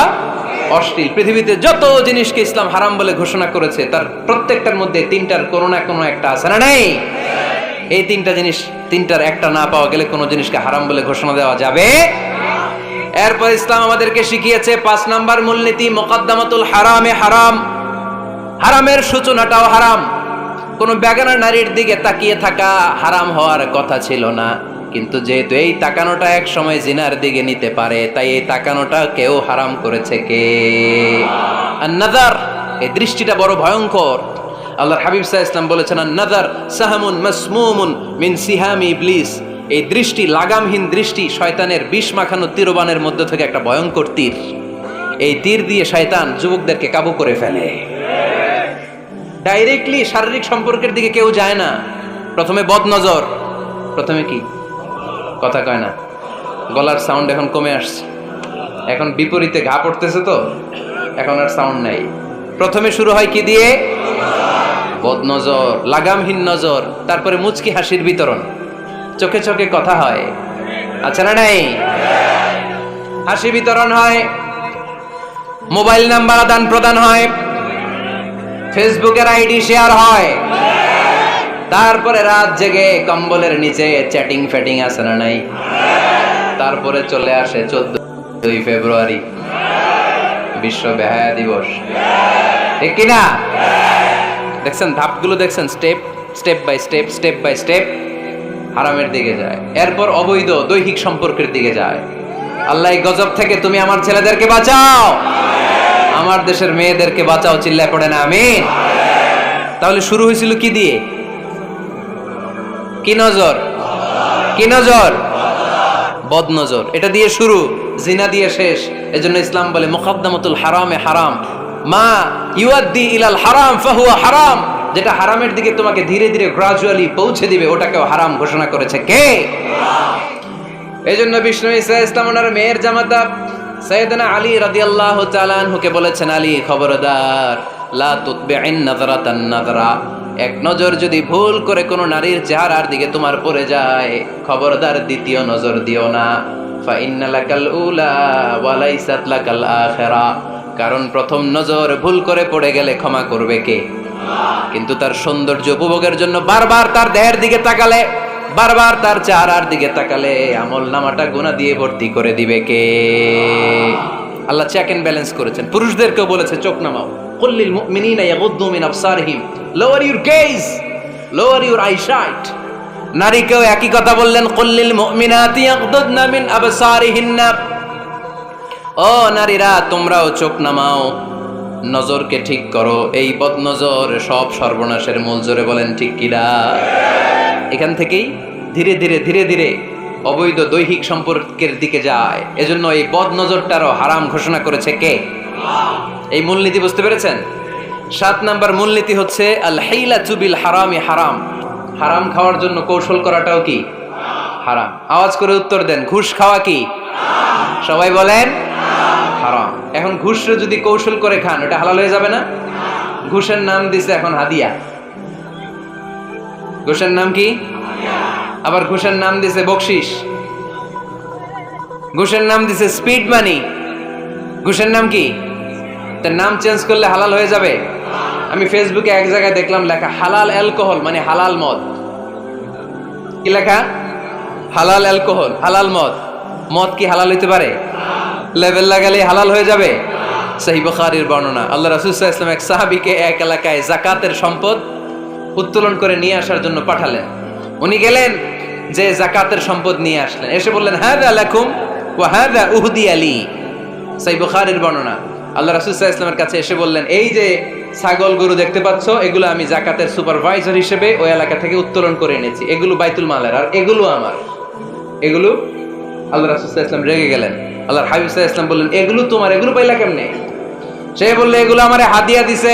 [SPEAKER 1] অশ্লীল। পৃথিবীতে যত জিনিসকে ইসলাম হারাম বলে ঘোষণা করেছে, তার প্রত্যেকটার মধ্যে তিনটার কোনো না কোনো একটা আছে না নেই? এই তিনটা জিনিস, তিনটার একটা না পাওয়া গেলে কোনো জিনিসকে হারাম বলে ঘোষণা দেওয়া যাবে। এরপর ইসলাম আমাদেরকে শিখিয়েছে 5 নাম্বার মূলনীতি, মুকদ্দামাতুল হারামে হারাম। হারামের সূচনাটাও হারাম। কোনো বেগানা নারীর দিকে তাকিয়ে থাকা হারাম হওয়ার কথা ছিল না, কিন্তু যেহেতু এই তাকানোটা এক সময় জিনার দিকে নিতে পারে, তাই এই তাকানোটা কেউ হারাম করেছে। কে? আন-নাযার। এই দৃষ্টিটা বড় ভয়ঙ্কর। আল্লাহর হাবিব সাল্লাল্লাহু আলাইহি ওয়াসাল্লাম বলেছেন, আন-নাযার সাহামুন মাসমুমুন মিন সিহামি ইবলিস। এই দৃষ্টি, লাগামহীন দৃষ্টি, শয়তানের বিষ মাখানো তীরবানের মধ্যে থেকে একটা ভয়ঙ্কর তীর। এই তীর দিয়ে শয়তান যুবকদেরকে কাবু করে ফেলে। ডাইরেক্টলি শারীরিক সম্পর্কের দিকে কেউ যায় না, প্রথমে বদনজর। প্রথমে কি? কথা কয় না, গলার সাউন্ড এখন কমে আসছে, এখন বিপরীতে ঘা পড়তেছে, তো এখন আর সাউন্ড নাই। প্রথমে শুরু হয় কি দিয়ে? বদনজর, লাগামহীন নজর। তারপরে মুচকি হাসির বিতরণ, চোখে চোখে কথা হয়, আচ্ছা না নাই? হাসি বিতরণ হয়, মোবাইল নাম্বার আদান প্রদান হয়, ফেসবুকের আইডি শেয়ার হয়, তারপরে রাত জেগে কম্বলের নিচে চ্যাটিং ফ্যাটিং আছে না নাই? তারপরে চলে আসে 14 ফেব্রুয়ারি, বিশ্ব বেহায়া দিবস, ঠিক কিনা? দেখছেন ধাপগুলো, দেখছেন স্টেপ বাই স্টেপ হারামের দিকে যায়। এরপর অবৈধ দৈহিক সম্পর্কের দিকে যায়। আল্লাহ এই গজব থেকে তুমি আমার ছেলেদেরকে বাঁচাও, আমার দেশের মেয়েদেরকে বাঁচাও, চিল্লায় পড়ে না আমিন। তাহলে শুরু হয়েছিল কি দিয়ে? কি নজর? কি নজর? বদনজর। এটা দিয়ে শুরু, জিনা দিয়ে শেষ। এজন্য ইসলাম বলে মুকদ্দামাতুল হারামে হারাম, মা ইউআদ্দি ইলাল হারাম ফাহুয়া হারাম। যেটা হারামের দিকে তোমাকে ধীরে ধীরে গ্রাজুয়ালি পৌঁছে দিবে, ওটাকেও হারাম ঘোষণা করেছে কে? এজন্য বিষ্ণু ঈসা ইসলাম ওনার মেয়ের জামাতা সাইয়েদনা আলী রাদিয়াল্লাহু তাআলা আনহুকে বলেছেন, আলী খবরদার, লা তুতবি'ন নাযরাতান নাযরা। এক নজর যদি ভুল করে কোনো নারীর চেহারার দিকে তোমার পড়ে যায়, খবরদার দ্বিতীয় নজর দিও না। ফা ইন্না লাকাল উলা ওয়া লাইসাত লাকাল আখিরা। কারণ প্রথম নজর ভুল করে পড়ে গেলে ক্ষমা করবে কে? কিন্তু তার সৌন্দর্য উপভোগের জন্য বারবার তার দেহের দিকে তাকালে, বারবার তার চেহারার দিকে তাকালে আমল নামাটা গুনাহ দিয়ে ভর্তি করে দিবে কে? আল্লাহ চেক এন্ড ব্যালেন্স করেছেন। পুরুষদেরকেও বলেছে চোখ নামাও, কুল্লিল মুমিনিনা ইয়াগুদ্দু মিন আবসারিহিম, lower your gaze, lower your eyesight. নারীকেও একই কথা বললেন, কুল্লিল মুমিনাতি ইয়াগুদ্দুনা মিন আবসারিহিন্না। ও নারীরা, তোমরাও চোখ নামাও, নজরকে ঠিক করো। এই বদনজর সব সর্বনাশের মূল। জোরে বলেন ঠিক কিনা? এখান থেকেই ধীরে ধীরে অবৈধ দৈহিক সম্পর্কের দিকে যায়। এজন্য এই বদনজরটারও হারাম ঘোষণা করেছে কে? এই মূলনীতি বুঝতে পেরেছেন? 7 নাম্বার মূলনীতি হচ্ছে আল হাইলাতু বিল হারামি হারাম। হারাম খাওয়ার জন্য কৌশল করাটাও কি হারাম? আওয়াজ করে উত্তর দেন, ঘুষ খাওয়া কি? সবাই বলেন হারাম। এখন ঘুষরে যদি কৌশল করে খান ওটা হালাল হয়ে যাবে না? ঘুষের নাম দিছে এখন হাদিয়া। ঘুষের নাম কি? আবার ঘুষের নাম দিছে বকশিস, ঘুষের নাম দিছে স্পিড মানি। ঘুষের নাম কি? তার নাম চেঞ্জ করলে হালাল হয়ে যাবে? আমি ফেসবুকে এক জায়গায় দেখলাম লেখা হালাল অ্যালকোহল, মানে হালাল মদ। কি লেখা? হালাল অ্যালকোহল, হালাল মদ। মদ কি হালাল হইতে পারে? লেভেল লাগালে হালাল হয়ে যাবে? সহিহ বুখারীর বর্ণনা, আল্লাহ রাসূল সাল্লাল্লাহু আলাইহি ওয়াসাল্লাম এক সাহাবীকে এক এলাকায় যাকাতের সম্পদ উত্তোলন করে নিয়ে আসার জন্য পাঠালেন। উনি গেলেন, যে যাকাতের সম্পদ নিয়ে আসলেন, এসে বললেন হাযা লাকুম ওয়া হাযা উহদিয়া লি। সহিহ বুখারীর বর্ণনা, আল্লাহ রাসূল সাল্লাল্লাহু আলাইহি ওয়াসাল্লামের কাছে এসে বললেন, এই যে ছাগল গরু দেখতে পাচ্ছ, এগুলো আমি যাকাতের সুপারভাইজার হিসেবে ওই এলাকা থেকে উত্তোলন করে এনেছি, এগুলো বাইতুল মালের, আর এগুলো আমার। এগুলো আল্লাহ রাসূল সাল্লাল্লাহু আলাইহি ওয়াসাল্লাম রেগে গেলেন। আল্লাহর হাবিব সাল্লাল্লাহু আলাইহি ওয়াসাল্লাম বললেন, এগুলো তোমার, এগুলো পাইলা কেমনে? সে বললে, এগুলো আমারে হাদিয়া দিছে।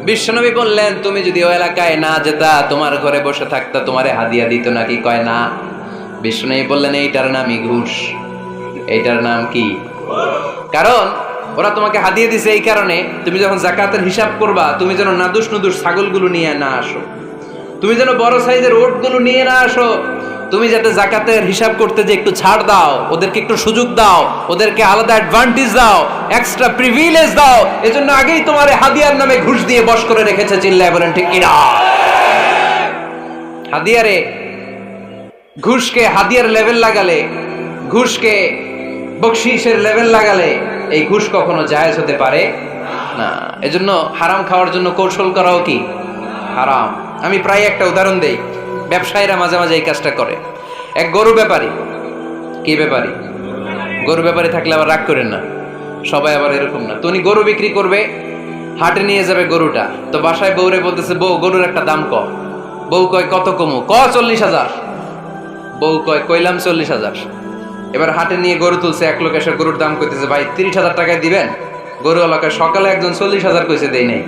[SPEAKER 1] বিশ্বনবী বললেন, তুমি যদি ওই এলাকায় না যেতা, তোমার ঘরে বসে থাকতা, তোমারে হাদিয়া দিত নাকি? কয় না। বিশ্বনবী বললেন, এইটার নামই ঘুষ। এইটার নাম কি? কারণ ওরা তোমাকে হাদিয়া দিছে এই কারণে, তুমি যখন যাকাতের হিসাব করবা, তুমি যেন নাদুস নুদুস ছাগলগুলো নিয়ে না আসো, তুমি যেন বড় সাইজের ওটগুলো নিয়ে না আসো, তুমি যাতে যাকাতের হিসাব করতে যে একটু ছাড় দাও, ওদেরকে একটু সুযোগ দাও, ওদেরকে আলাদা অ্যাডভান্টেজ দাও, এক্সট্রা প্রিভিলেজ দাও, এজন্য আগেই তোমার হাদিয়ার নামে ঘুষ দিয়ে বশ করে রেখেছে। চিল্লায় বলেন ঠিক কিনা? হাদিয়ারে, ঘুষকে হাদিয়ার লেভেল লাগালে, ঘুষকে বকশিসের লেভেল লাগালে এই ঘুষ কখনো জায়েজ হতে পারে না। এজন্য হারাম খাওয়ার জন্য কৌশল করাও কি হারাম। আমি প্রায় একটা উদাহরণ দেই, ব্যবসায়ীরা মাঝে মাঝে এই কাজটা করে। এক গরু ব্যাপারী, কি ব্যাপারী? গরু ব্যাপারী থাকলে আবার রাগ করেন না, সবাই আবার এরকম না। তো উনি গরু বিক্রি করবে, হাটে নিয়ে যাবে গরুটা, তো বাসায় বউরে বলতেছে, বউ গরুর একটা দাম ক। বউ কয় কত কমু? 40,000। বউ কয় কইলাম 40,000। এবার হাটে নিয়ে গরু তুলছে, এক লোক এসে গরুর দাম কইতেছে, ভাই 30,000 টাকায় দিবেন? গরু এলাকায় সকালে একজন 40,000 কইছে, দেই নাই।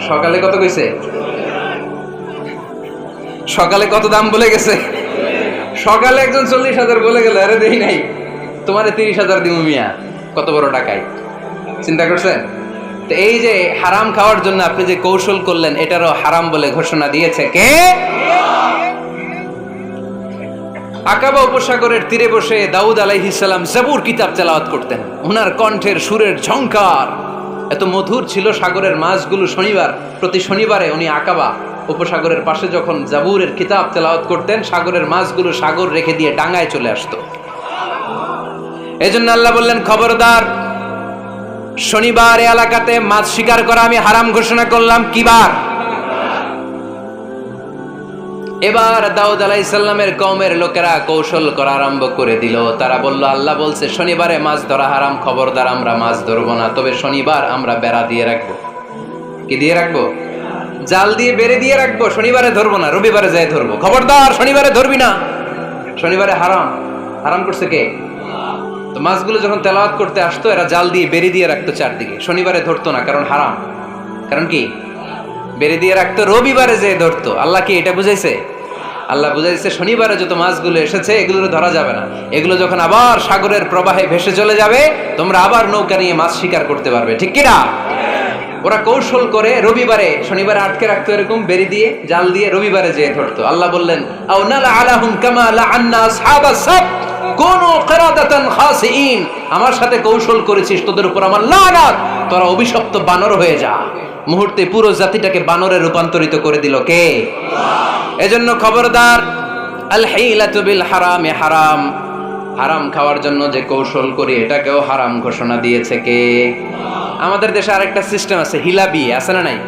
[SPEAKER 1] সকালে কত কইছে? সকালে কত দাম বলে গেছে? সকালে একজন 40,000 বলে গেল, আরে দেই নাই, তোমারে 30,000 দিমু মিয়া। কত বড় টাকায়, চিন্তা করছেন? তো এই যে হারাম খাওয়ার জন্য আপনি যে কৌশল করলেন, এটারও হারাম বলে ঘোষণা দিয়েছে কে? আকাবা উপসাগরের তীরে বসে দাউদ আলাইহিস সালাম জাবুর কিতাব তেলাওয়াত করতেন। ওনার কণ্ঠের সুরের ঝংকার এত মধুর ছিল, সাগরের মাছগুলো প্রতি শনিবারে উনি আকাবা উপসাগরের পাশে যখন জাবুরের কিতাব তেলাওয়াত করতেন, সাগরের মাছগুলো সাগর রেখে দিয়ে ডাঙায় চলে আসতো। এজন্য আল্লাহ বললেন, খবরদার, শনিবার এলাকাতে মাছ শিকার করা আমি হারাম ঘোষণা করলাম। কি বার? এবার দাউদ আলাইহিস সালামের কওমের লোকেরা কৌশল করা আরম্ভ করে দিল। তারা বলল, আল্লাহ বলছে শনিবারে মাছ ধরা হারাম, খবরদার আমরা মাছ ধরবো না, তবে শনিবার আমরা বেড়া দিয়ে রাখবো। কি দিয়ে রাখবো? জাল দিয়ে বেড়ে দিয়ে রাখবো। শনিবারে ধরবো না, রবিবারে যাই ধরবো। খবরদার, শনিবারে ধরবি না, শনিবারে হারাম। হারাম করছে কে? তো মাছগুলো যখন তেলাওয়াত করতে আসতো, এরা জাল দিয়ে বেড়ে দিয়ে রাখতো চারদিকে, শনিবারে ধরতো না, কারণ হারাম। কারণ কি? বেড়ে দিয়ে রাখতো, রবিবারে যে ধরতো। আল্লাহ কি এটা বুঝাইছে? আল্লাহ বুঝাইছে শনিবারে যত মাছগুলো এসেছে এগুলো ধরা যাবে না, এগুলো যখন আবার সাগরের প্রবাহে ভেসে চলে যাবে, তোমরা আবার নৌকা নিয়ে মাছ শিকার করতে পারবে। ঠিক কিনা? ওরা কৌশল করে রবিবারে, শনিবারে আটকে রাখতো এরকম বেড়ে দিয়ে, জাল দিয়ে, রবিবারে যেয়ে ধরতো। আল্লাহ বললেন, আও নালা আলাহুম কামা লাআন্না আসহাবাস সাবত কুনু কিরাদাতান খাসিইন। আমার সাথে কৌশল করেছিস, তোদের উপর আমার লানাত, তোরা অভিশপ্ত বানর হয়ে যা। মুহূর্তে পুরো জাতিটাকে বানরে রূপান্তরিত করে দিল কে? এজন্য খবরদার, আল হিলাতু বিল হারামে হারাম। হারাম খাওয়ার জন্য যে কৌশল করি, এটাকেও হারাম ঘোষণা দিয়েছে কে? আমাদের দেশে আরেকটা সিস্টেম আছে, হিলা বিয়ে আছে না নাই?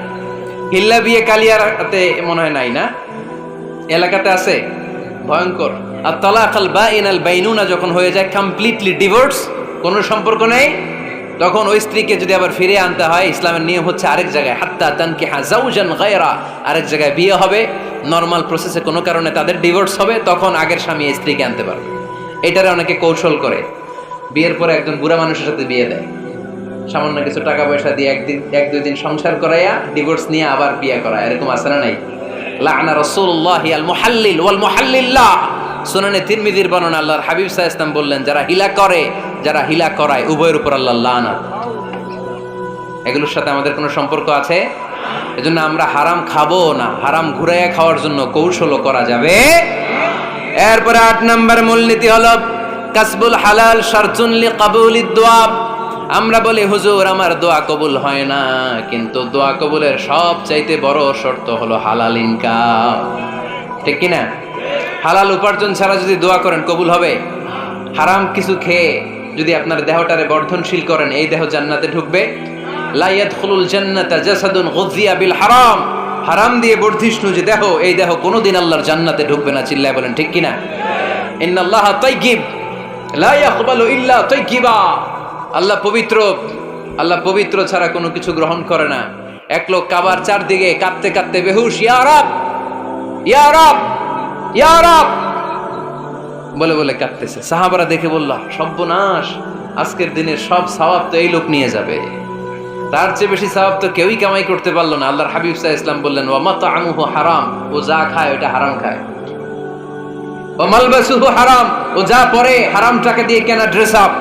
[SPEAKER 1] হিল্লা বিয়ে কালিয়ারাতে মনে হয় নাই না? এলাকাতে আছে, ভয়ঙ্কর। আর তালাক আল বাইন আল বাইনুনা যখন হয়ে যায়, কমপ্লিটলি ডিভোর্স, কোনো সম্পর্ক নেই, তখন ওই স্ত্রীকে যদি আবার ফিরে আনতে হয়, ইসলামের নিয়ম হচ্ছে আরেক জায়গায়, হাত্তা তানকিহা যাওজান গায়রা, আরেক জায়গায় বিয়ে হবে, নরমাল প্রসেসে কোনো কারণে তাদের ডিভোর্স হবে, তখন আগের স্বামী এই স্ত্রীকে আনতে পারবে। এটারে অনেকে কৌশল করে, বিয়ের পরে একজন বুড়া মানুষের সাথে বিয়ে দেয়, সামান্য কিছু টাকা পয়সা দিয়ে এক দুই দিন সংসার করাইয়া ডিভোর্স নিয়ে আবার বিয়ে করা। এরকম আছে না নাই? লাআনা রাসূলুল্লাহি আল মুহাল্লিল ওয়াল মুহাল্লিল্লাহ, সুনানে তিরমিজির বর্ণনা, আল্লাহর হাবিব সাল্লাল্লাহু আলাইহি ওয়াসাল্লাম বললেন, যারা হিলা করে, যারা হিলা করায়, উভয়ের উপর আল্লাহর লানাত। এগুলোর সাথে আমাদের কোনো সম্পর্ক আছে? এজন্য আমরা হারাম খাবো না, হারাম ঘুরাইয়া খাওয়ার জন্য কৌশলও করা যাবে। এরপরে 8 নম্বর মূলনীতি হলো কাসবুল হালাল শারতুন লিকাবুলিদ দুআ। আমরা বলি হুজুর আমার দোয়া কবুল হয় না, কিন্তু দোয়া কবুলের সবচাইতে বড় শর্ত হলো হালাল ইনকাম, ঠিক কি না? হালাল উপার্জন ছাড়া যদি দোয়া করেন কবুল হবে? হারাম কিছু খেয়ে যদি আপনার দেহটারে বর্ধনশীল করেন, এই দেহ জান্নাতে ঢুকবে? লা ইয়াদখুলুল জান্নাতা জাসাদুন গুযিয়া বিল হারাম। হারাম দিয়ে বর্ধিষ্ণু যে দেহ, এই দেহ কোনোদিন আল্লাহর জান্নাতে ঢুকবে না। চিল্লায় বলেন ঠিক কি না? ইন্নাল্লাহা তাইয়্যিব লা ইয়াকবালু ইল্লা তাইয়্যিবা। আল্লাহ পবিত্র, আল্লাহ পবিত্র ছাড়া কোনো কিছু গ্রহণ করে না। এক লোক কাবার চারদিকে কাঁদতে কাঁদতে বেহুশ, ইয়া রাব ইয়া রাব ইয়া রাব বলে বলে কাঁদতেছে। সাহাবারা দেখে বলল, সর্বনাশ, আজকের দিনের সব সওয়াব তো এই লোক নিয়ে যাবে, তার চেয়ে বেশি সওয়াব তো কেউই কামাই করতে পারলো না। আল্লাহর হাবিব সাল্লাল্লাহু আলাইহি ওয়াসাল্লাম বললেন, ওয়া মাতআমুহু হারাম, ও যা খায় ওটা হারাম খায়। ওয়া মালবাসুহু হারাম, ও যা পরে হারাম টাকা দিয়ে কেনা ড্রেস আপ।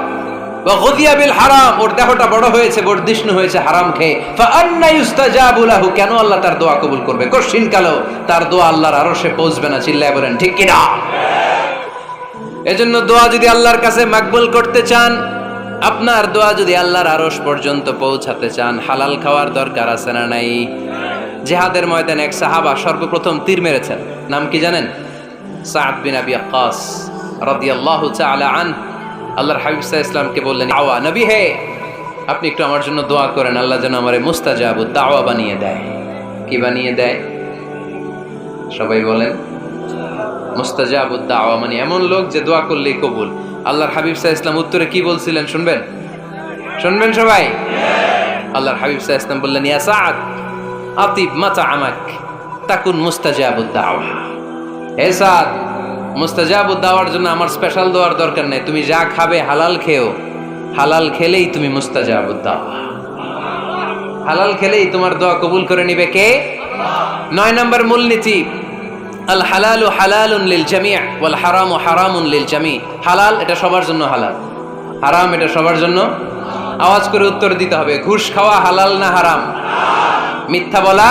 [SPEAKER 1] ওয়া গুযিয়া বিল হারাম, ওর দেহটা বড় হয়েছে, বর্ধিষ্ণু হয়েছে হারাম খেয়ে। ফা আন্না ইউস্তাজাবু লাহু, কেন আল্লাহ তার দোয়া কবুল করবে? কঠিন কালেও তার দোয়া আল্লাহর আরশে পৌঁছবে না। চিল্লায় বলেন ঠিক কি না? এজন্য দোয়া যদি আল্লাহর কাছে মাকবুল করতে চান, আপনার দোয়া যদি আল্লাহর আরশ পর্যন্ত পৌঁছাতে চান, হালাল খাওয়ার দরকার আছে না নাই? জিহাদের ময়দানে এক সাহাবা সর্বপ্রথম তীর মেরেছেন, নাম কি জানেন? সাদ বিন আবি ওয়াক্কাস রাদিয়াল্লাহু তাআলা আনহু। আল্লাহর হাবিব সাল্লাল্লাহু আলাইহি ওয়াসাল্লামকে বললেন, আওয়া নবী হে, আপনি একটু আমার জন্য দোয়া করেন, আল্লাহ যেন আমারে মুস্তাজাবুদ দাওয়া বানিয়ে দেয়। কি বানিয়ে দেয়? সবাই বলেন মুস্তাজাবুদ দাওয়া, মানে এমন লোক যে দোয়া করলেই কবুল। আল্লাহর হাবিব সাল্লাল্লাহু আলাইহি ওয়াসাল্লাম উত্তরে কি বলছিলেন শুনবেন? শুনবেন সবাই? আল্লাহর হাবিব সাল্লাল্লাহু আলাইহি ওয়াসাল্লাম বললেন, ইয়া সাদ আতিব মাতআমাক তাকুন মুস্তাজাবুদ দাওয়া। হে সাদ, মুস্তাজাবুদ দাওয়ার জন্য আমার স্পেশাল দোয়ার দরকার নেই, তুমি যা খাবে হালাল খেও, হালাল খেলেই তুমি মুস্তাজাবুদ দাওয়া। হালাল খেলেই তোমার দোয়া কবুল করে নিবে কে? 9 নম্বর মূলনীতি, আল হালালু হালালুন লিল জামি' ওয়াল হারামু হারামুন লিল জামি'। হালাল এটা সবার জন্য হালাল, হারাম এটা সবার জন্য। আওয়াজ করে উত্তর দিতে হবে, ঘুষ খাওয়া হালাল না হারাম? মিথ্যা বলা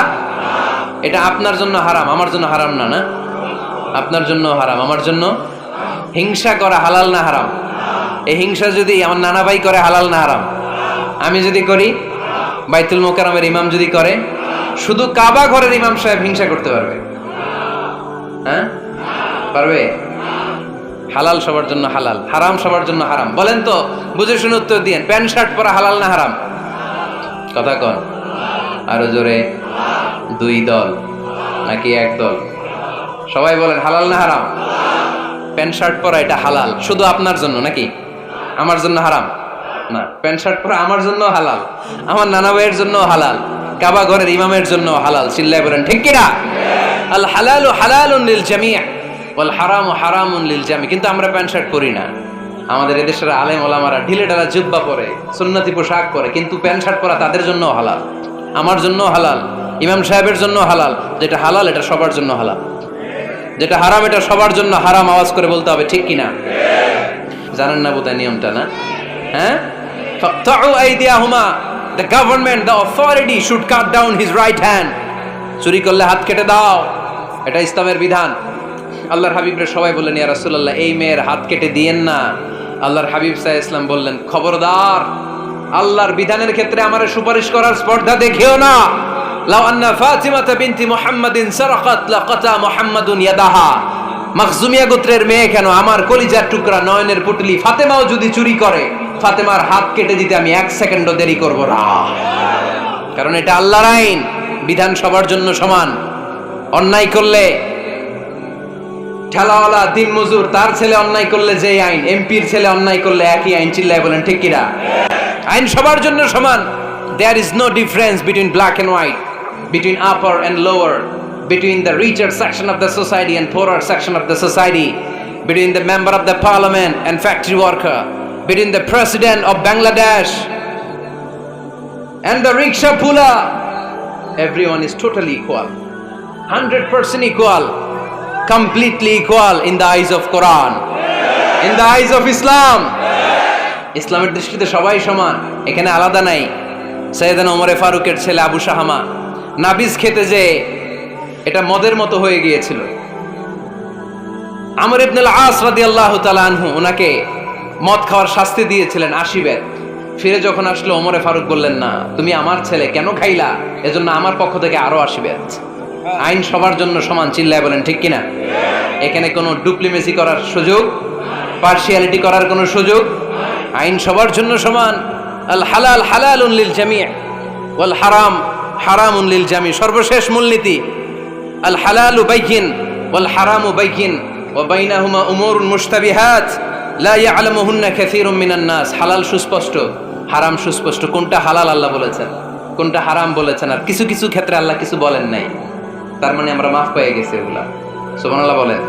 [SPEAKER 1] এটা আপনার জন্য হারাম, আমার জন্য হারাম না? না, আপনার জন্য হারাম, আমার জন্য। হিংসা করা হালাল না হারাম? এই হিংসা যদি আমার নানা ভাই করে হালাল না হারাম? আমি যদি করি, বাইতুল মোকাররমের ইমাম যদি করে, শুধু কাবা ঘরের ইমাম সাহেব হিংসা করতে পারবে? হ্যাঁ পারবে? হালাল সবার জন্য হালাল, হারাম সবার জন্য হারাম। বলেন তো, বুঝে শুনে উত্তর দিয়েন, প্যান্ট শার্ট পরা হালাল না হারাম? কথা কন আরো জোরে। 2 দল নাকি 1 দল? সবাই বলেন হালাল না হারাম? প্যান্ট শার্ট পরা এটা হালাল শুধু আপনার জন্য, নাকি আমার জন্য হারাম? না, প্যান্ট শার্ট পরা আমার জন্য হালাল, আমার নানা ভাইয়ের জন্য হালাল, কাবা ঘরের ইমামের জন্য হালাল। চিল্লায় বলেন ঠিক কি না? আল হালালু হালালুন লিল জামি' ওয়াল হারামু হারামুন লিল জামি'। কিন্তু আমরা প্যান্ট শার্ট পরি না। আমাদের এদেশের আলেম ওলামারা ঢিলে ঢালা জুব্বা পরে, সুন্নতি পোশাক পরে, কিন্তু প্যান্ট শার্ট পরা তাদের জন্য হালাল, আমার জন্য হালাল, ইমাম সাহেবের জন্য হালাল। যেটা হালাল এটা সবার জন্য হালাল, যেটা হারাম এটা সবার জন্য হারাম। আওয়াজ করে বলতে হবে ঠিক কিনা? জানেন না বোধহয় নিয়মটা, না? হ্যাঁ, ফাকতাউ আইদিয়াহুমা, the government, the authority should cut down his right hand. চুরি করলে হাত কেটে দাও, এটা ইসলামের বিধান। আল্লাহর হাবিবরে সবাই বললেন, ইয়া রাসূলুল্লাহ, এই মেয়ের হাত কেটে দিয়েন না। আল্লাহর হাবিব সাল্লাল্লাহু আলাইহি ওয়াসাল্লাম বললেন, খবরদার, আল্লাহর বিধানের ক্ষেত্রে আমারে সুপারিশ করার স্পর্ধা দেখিও না। লাউ আন্না ফাতিমাতা বিনতি মুহাম্মাদিন সারাকাত লাকাতা মুহাম্মাদুন ইয়াদাহা। মাখজুমিয়া গোত্রের মেয়ে কেন, আমার কলিজার টুকরা নয়নের পুটলি ফাতেমাও যদি চুরি করে, ফাতেমার হাত কেটে দিতে আমি 1 সেকেন্ডও দেরি করব না। কারণ এটা আল্লাহর আইন, বিধান সবার জন্য সমান। অন্যায় করলে ঠেলাওয়ালা দিন মজুর তার ছেলে অন্যায় করলে যে আইন, এমপির ছেলে অন্যায় করলে একই আইন। চিল্লায় বলেন ঠিক কিনা? আইন সবার জন্য সমান। There is no difference between black and white, between upper and lower, between the richer section of the society and poorer section of the society, between the member of the parliament and factory worker, between the president of Bangladesh and the rickshaw puller. Everyone is totally equal, 100% equal. completely equal in the eyes of Quran, in the eyes of Islam. ইসলামের দৃষ্টিতে সবাই সমান, এখানে আলাদা নাই। সাইয়েদনা ওমরে ফারুকের ছেলে আবু শাহামা নাবিজ খেতে যে এটা মদের মতো হয়ে গিয়েছিল। আমর ইবনে আল আস রাদিয়াল্লাহু তাআলা আনহু ওনাকে মদ খাওয়ার শাস্তি দিয়েছিলেন 80 বেত। ফিরে যখন আসলো ওমরে ফারুক বললেন, না তুমি আমার ছেলে কেন খাইলা, এজন্য আমার পক্ষ থেকে আরো 80 বেত। আইন সবার জন্য সমান, চিল্লায় বলেন ঠিক কিনা? এখানে কোনো ডুপ্লিমেসি করার সুযোগ, পার্সিয়ালিটি করার কোনো সুযোগ, আইন সবার জন্য সমান। আল হালাল হালালুন লিল জামি' ওয়াল হারাম হারামুন লিল জামি'। সর্বশেষ মূলনীতি আল হালালু বাইয়িন ওয়াল হারামু বাইয়িন ওয়া বাইনাহুমা উমুরুন মুশতাবিহাত লা ইয়ালামুহুন্না কাসীরুম মিনান নাস। হালাল সুস্পষ্ট, হারাম সুস্পষ্ট। কোনটা হালাল আল্লাহ বলেছেন, কোনটা হারাম বলেছেন, আর কিছু কিছু ক্ষেত্রে আল্লাহ কিছু বলেন নাই, তার মানে আমরা মাফ পেয়ে গেছি এগুলা। সুবহানাল্লাহ বলেন।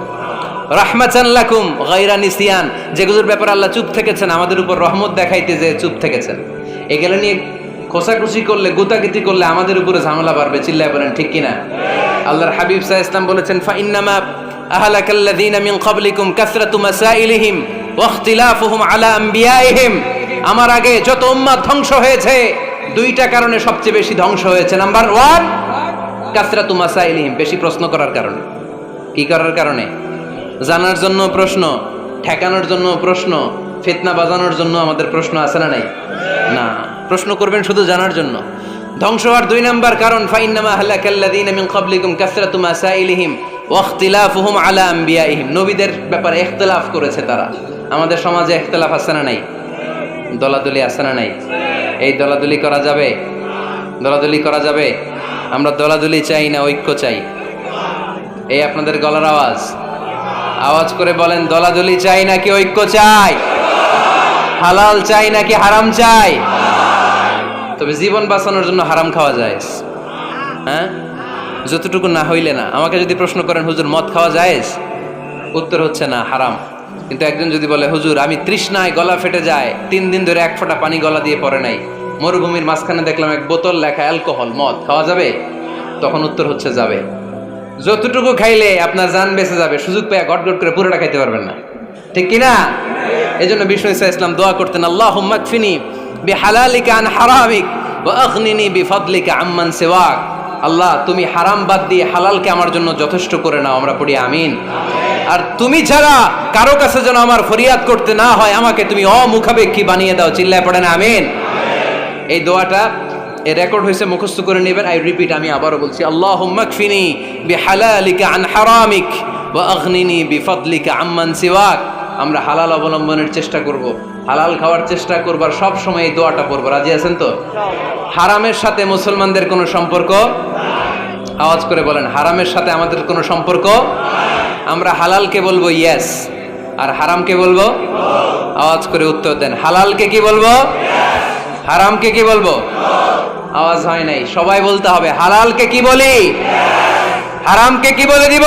[SPEAKER 1] রাহমাতান লাকুম গায়রা নিসিয়ান, যেগুলোর ব্যাপারে আল্লাহ চুপ থেকেছেন, আমাদের উপর রহমত দেখাইতে যে চুপ থেকেছেন। এগুলো নিয়ে খোসাখুশি করলে, গুতাগুতি করলে আমাদের উপরে ঝামেলা বাড়বে, চিল্লায় বলেন ঠিক কিনা? আল্লাহর হাবিব সাল্লাল্লাহু আলাইহি ওয়াসাল্লাম বলেছেন, ফা ইন্নামা আহলাকাল্লাযীনা মিন ক্বাবলিকুম কাসরাতু মাসাইলিহিম ওয়া ইখতিলাফুহুম আলা আমবিয়াইহিম। আমার আগে যত উম্মাত ধ্বংস হয়েছে, দুইটা কারণে সবচেয়ে বেশি ধ্বংস হয়েছে। নাম্বার 1 কাসরাতু মাসাইলিহিম, বেশি প্রশ্ন করার কারণে। কি করার কারণে? জানার জন্য প্রশ্ন, ঠেকানোর জন্য প্রশ্ন, ফিতনা বাজানোর জন্য আমাদের প্রশ্ন আছে না নাই? না, প্রশ্ন করবেন শুধু জানার জন্য। ধ্বংস হওয়ার 2 নাম্বার কারণ, ফাইন্নামা আহলাকাল্লাযীনা মিন ক্বাবলিকুম কাসরাতু মাসাইলিহিম ওয়া ইখতিলাফুহুম আলা আমবিয়াইহিম। নবীদের ব্যাপারে ইখতিলাফ করেছে তারা। আমাদের সমাজে ইখতিলাফ আছে না নাই? দলাদলি আছে না নাই? এই দলাদলি করা যাবে? দলাদলি করা যাবে? আমরা দলাদলি চাই না ঐক্য চাই? এই আপনাদের গলার আওয়াজ, আওয়াজ করে বলেন, দলাদলি চাই নাকি ঐক্য চাই? হালাল চাই নাকি হারাম চাই? তবে জীবন বাঁচানোর জন্য হারাম খাওয়া যায়, হ্যাঁ, যতটুকু না হইলে না। আমাকে যদি প্রশ্ন করেন, হুজুর মদ খাওয়া যায়? উত্তর হচ্ছে না, হারাম। কিন্তু একজন যদি বলে, হুজুর আমি তৃষ্ণায় গলা ফেটে যায়, 3 দিন ধরে 1 ফোঁটা পানি গলা দিয়ে পড়ে নাই, মরুভূমির মাঝখানে দেখলাম 1 বোতল লেখা অ্যালকোহল, মদ খাওয়া যাবে? তখন উত্তর হচ্ছে যাবে। যতটুকু খাইলে আপনার জান বেঁচে যাবে, সুযোগ পেয়ে গট গট করে পুরোটা খাইতে পারবেন না, ঠিক কিনা? এই জন্য বিষ্ণু ঈসা ইসলাম দোয়া করতেন, আল্লাহুম্মা কফিনি বিহালালিকা আন হারামিক ওয়া আগনিনি বিফাদলিকা আম্মান সিওয়াক। আল্লাহ তুমি হারাম বাদ দিয়ে হালালকে আমার জন্য যথেষ্ট করে নাও। আমরা পড়ি আমিন। আর তুমি ছাড়া কারো কাছে যেন আমার ফরিয়াদ করতে না হয়, আমাকে তুমি অমুখাপেক্ষী বানিয়ে দাও, চিল্লায় পড়েন আমিন। এই দোয়াটা এ রেকর্ড হয়েছে, মুখস্থ করে নেবেন। আই রিপিট, আমি আবারও বলছি, আল্লাহুম্মা কফিনি বিহালালিকা আন হারামিক ওয়া আগনিনি বিফাদলিকা আম্মান সিওয়াক। আমরা হালাল অবলম্বনের চেষ্টা করব, হালাল খাওয়ার চেষ্টা করব, আর সব সময় এই দোয়াটা পড়ব। রাজি আছেন তো? হারামের সাথে মুসলমানদের কোনো সম্পর্ক? আওয়াজ করে বলেন, হারামের সাথে আমাদের কোনো সম্পর্ক? আমরা হালালকে বলবো ইয়েস, আর হারামকে বলবো? আওয়াজ করে উত্তর দেন, হালালকে কি বলবো, হারামকে কি বলবো? আওয়াজ হয় নাই, সবাই বলতে হবে, হালালকে কি বলি, হারামকে কি বলে দিব?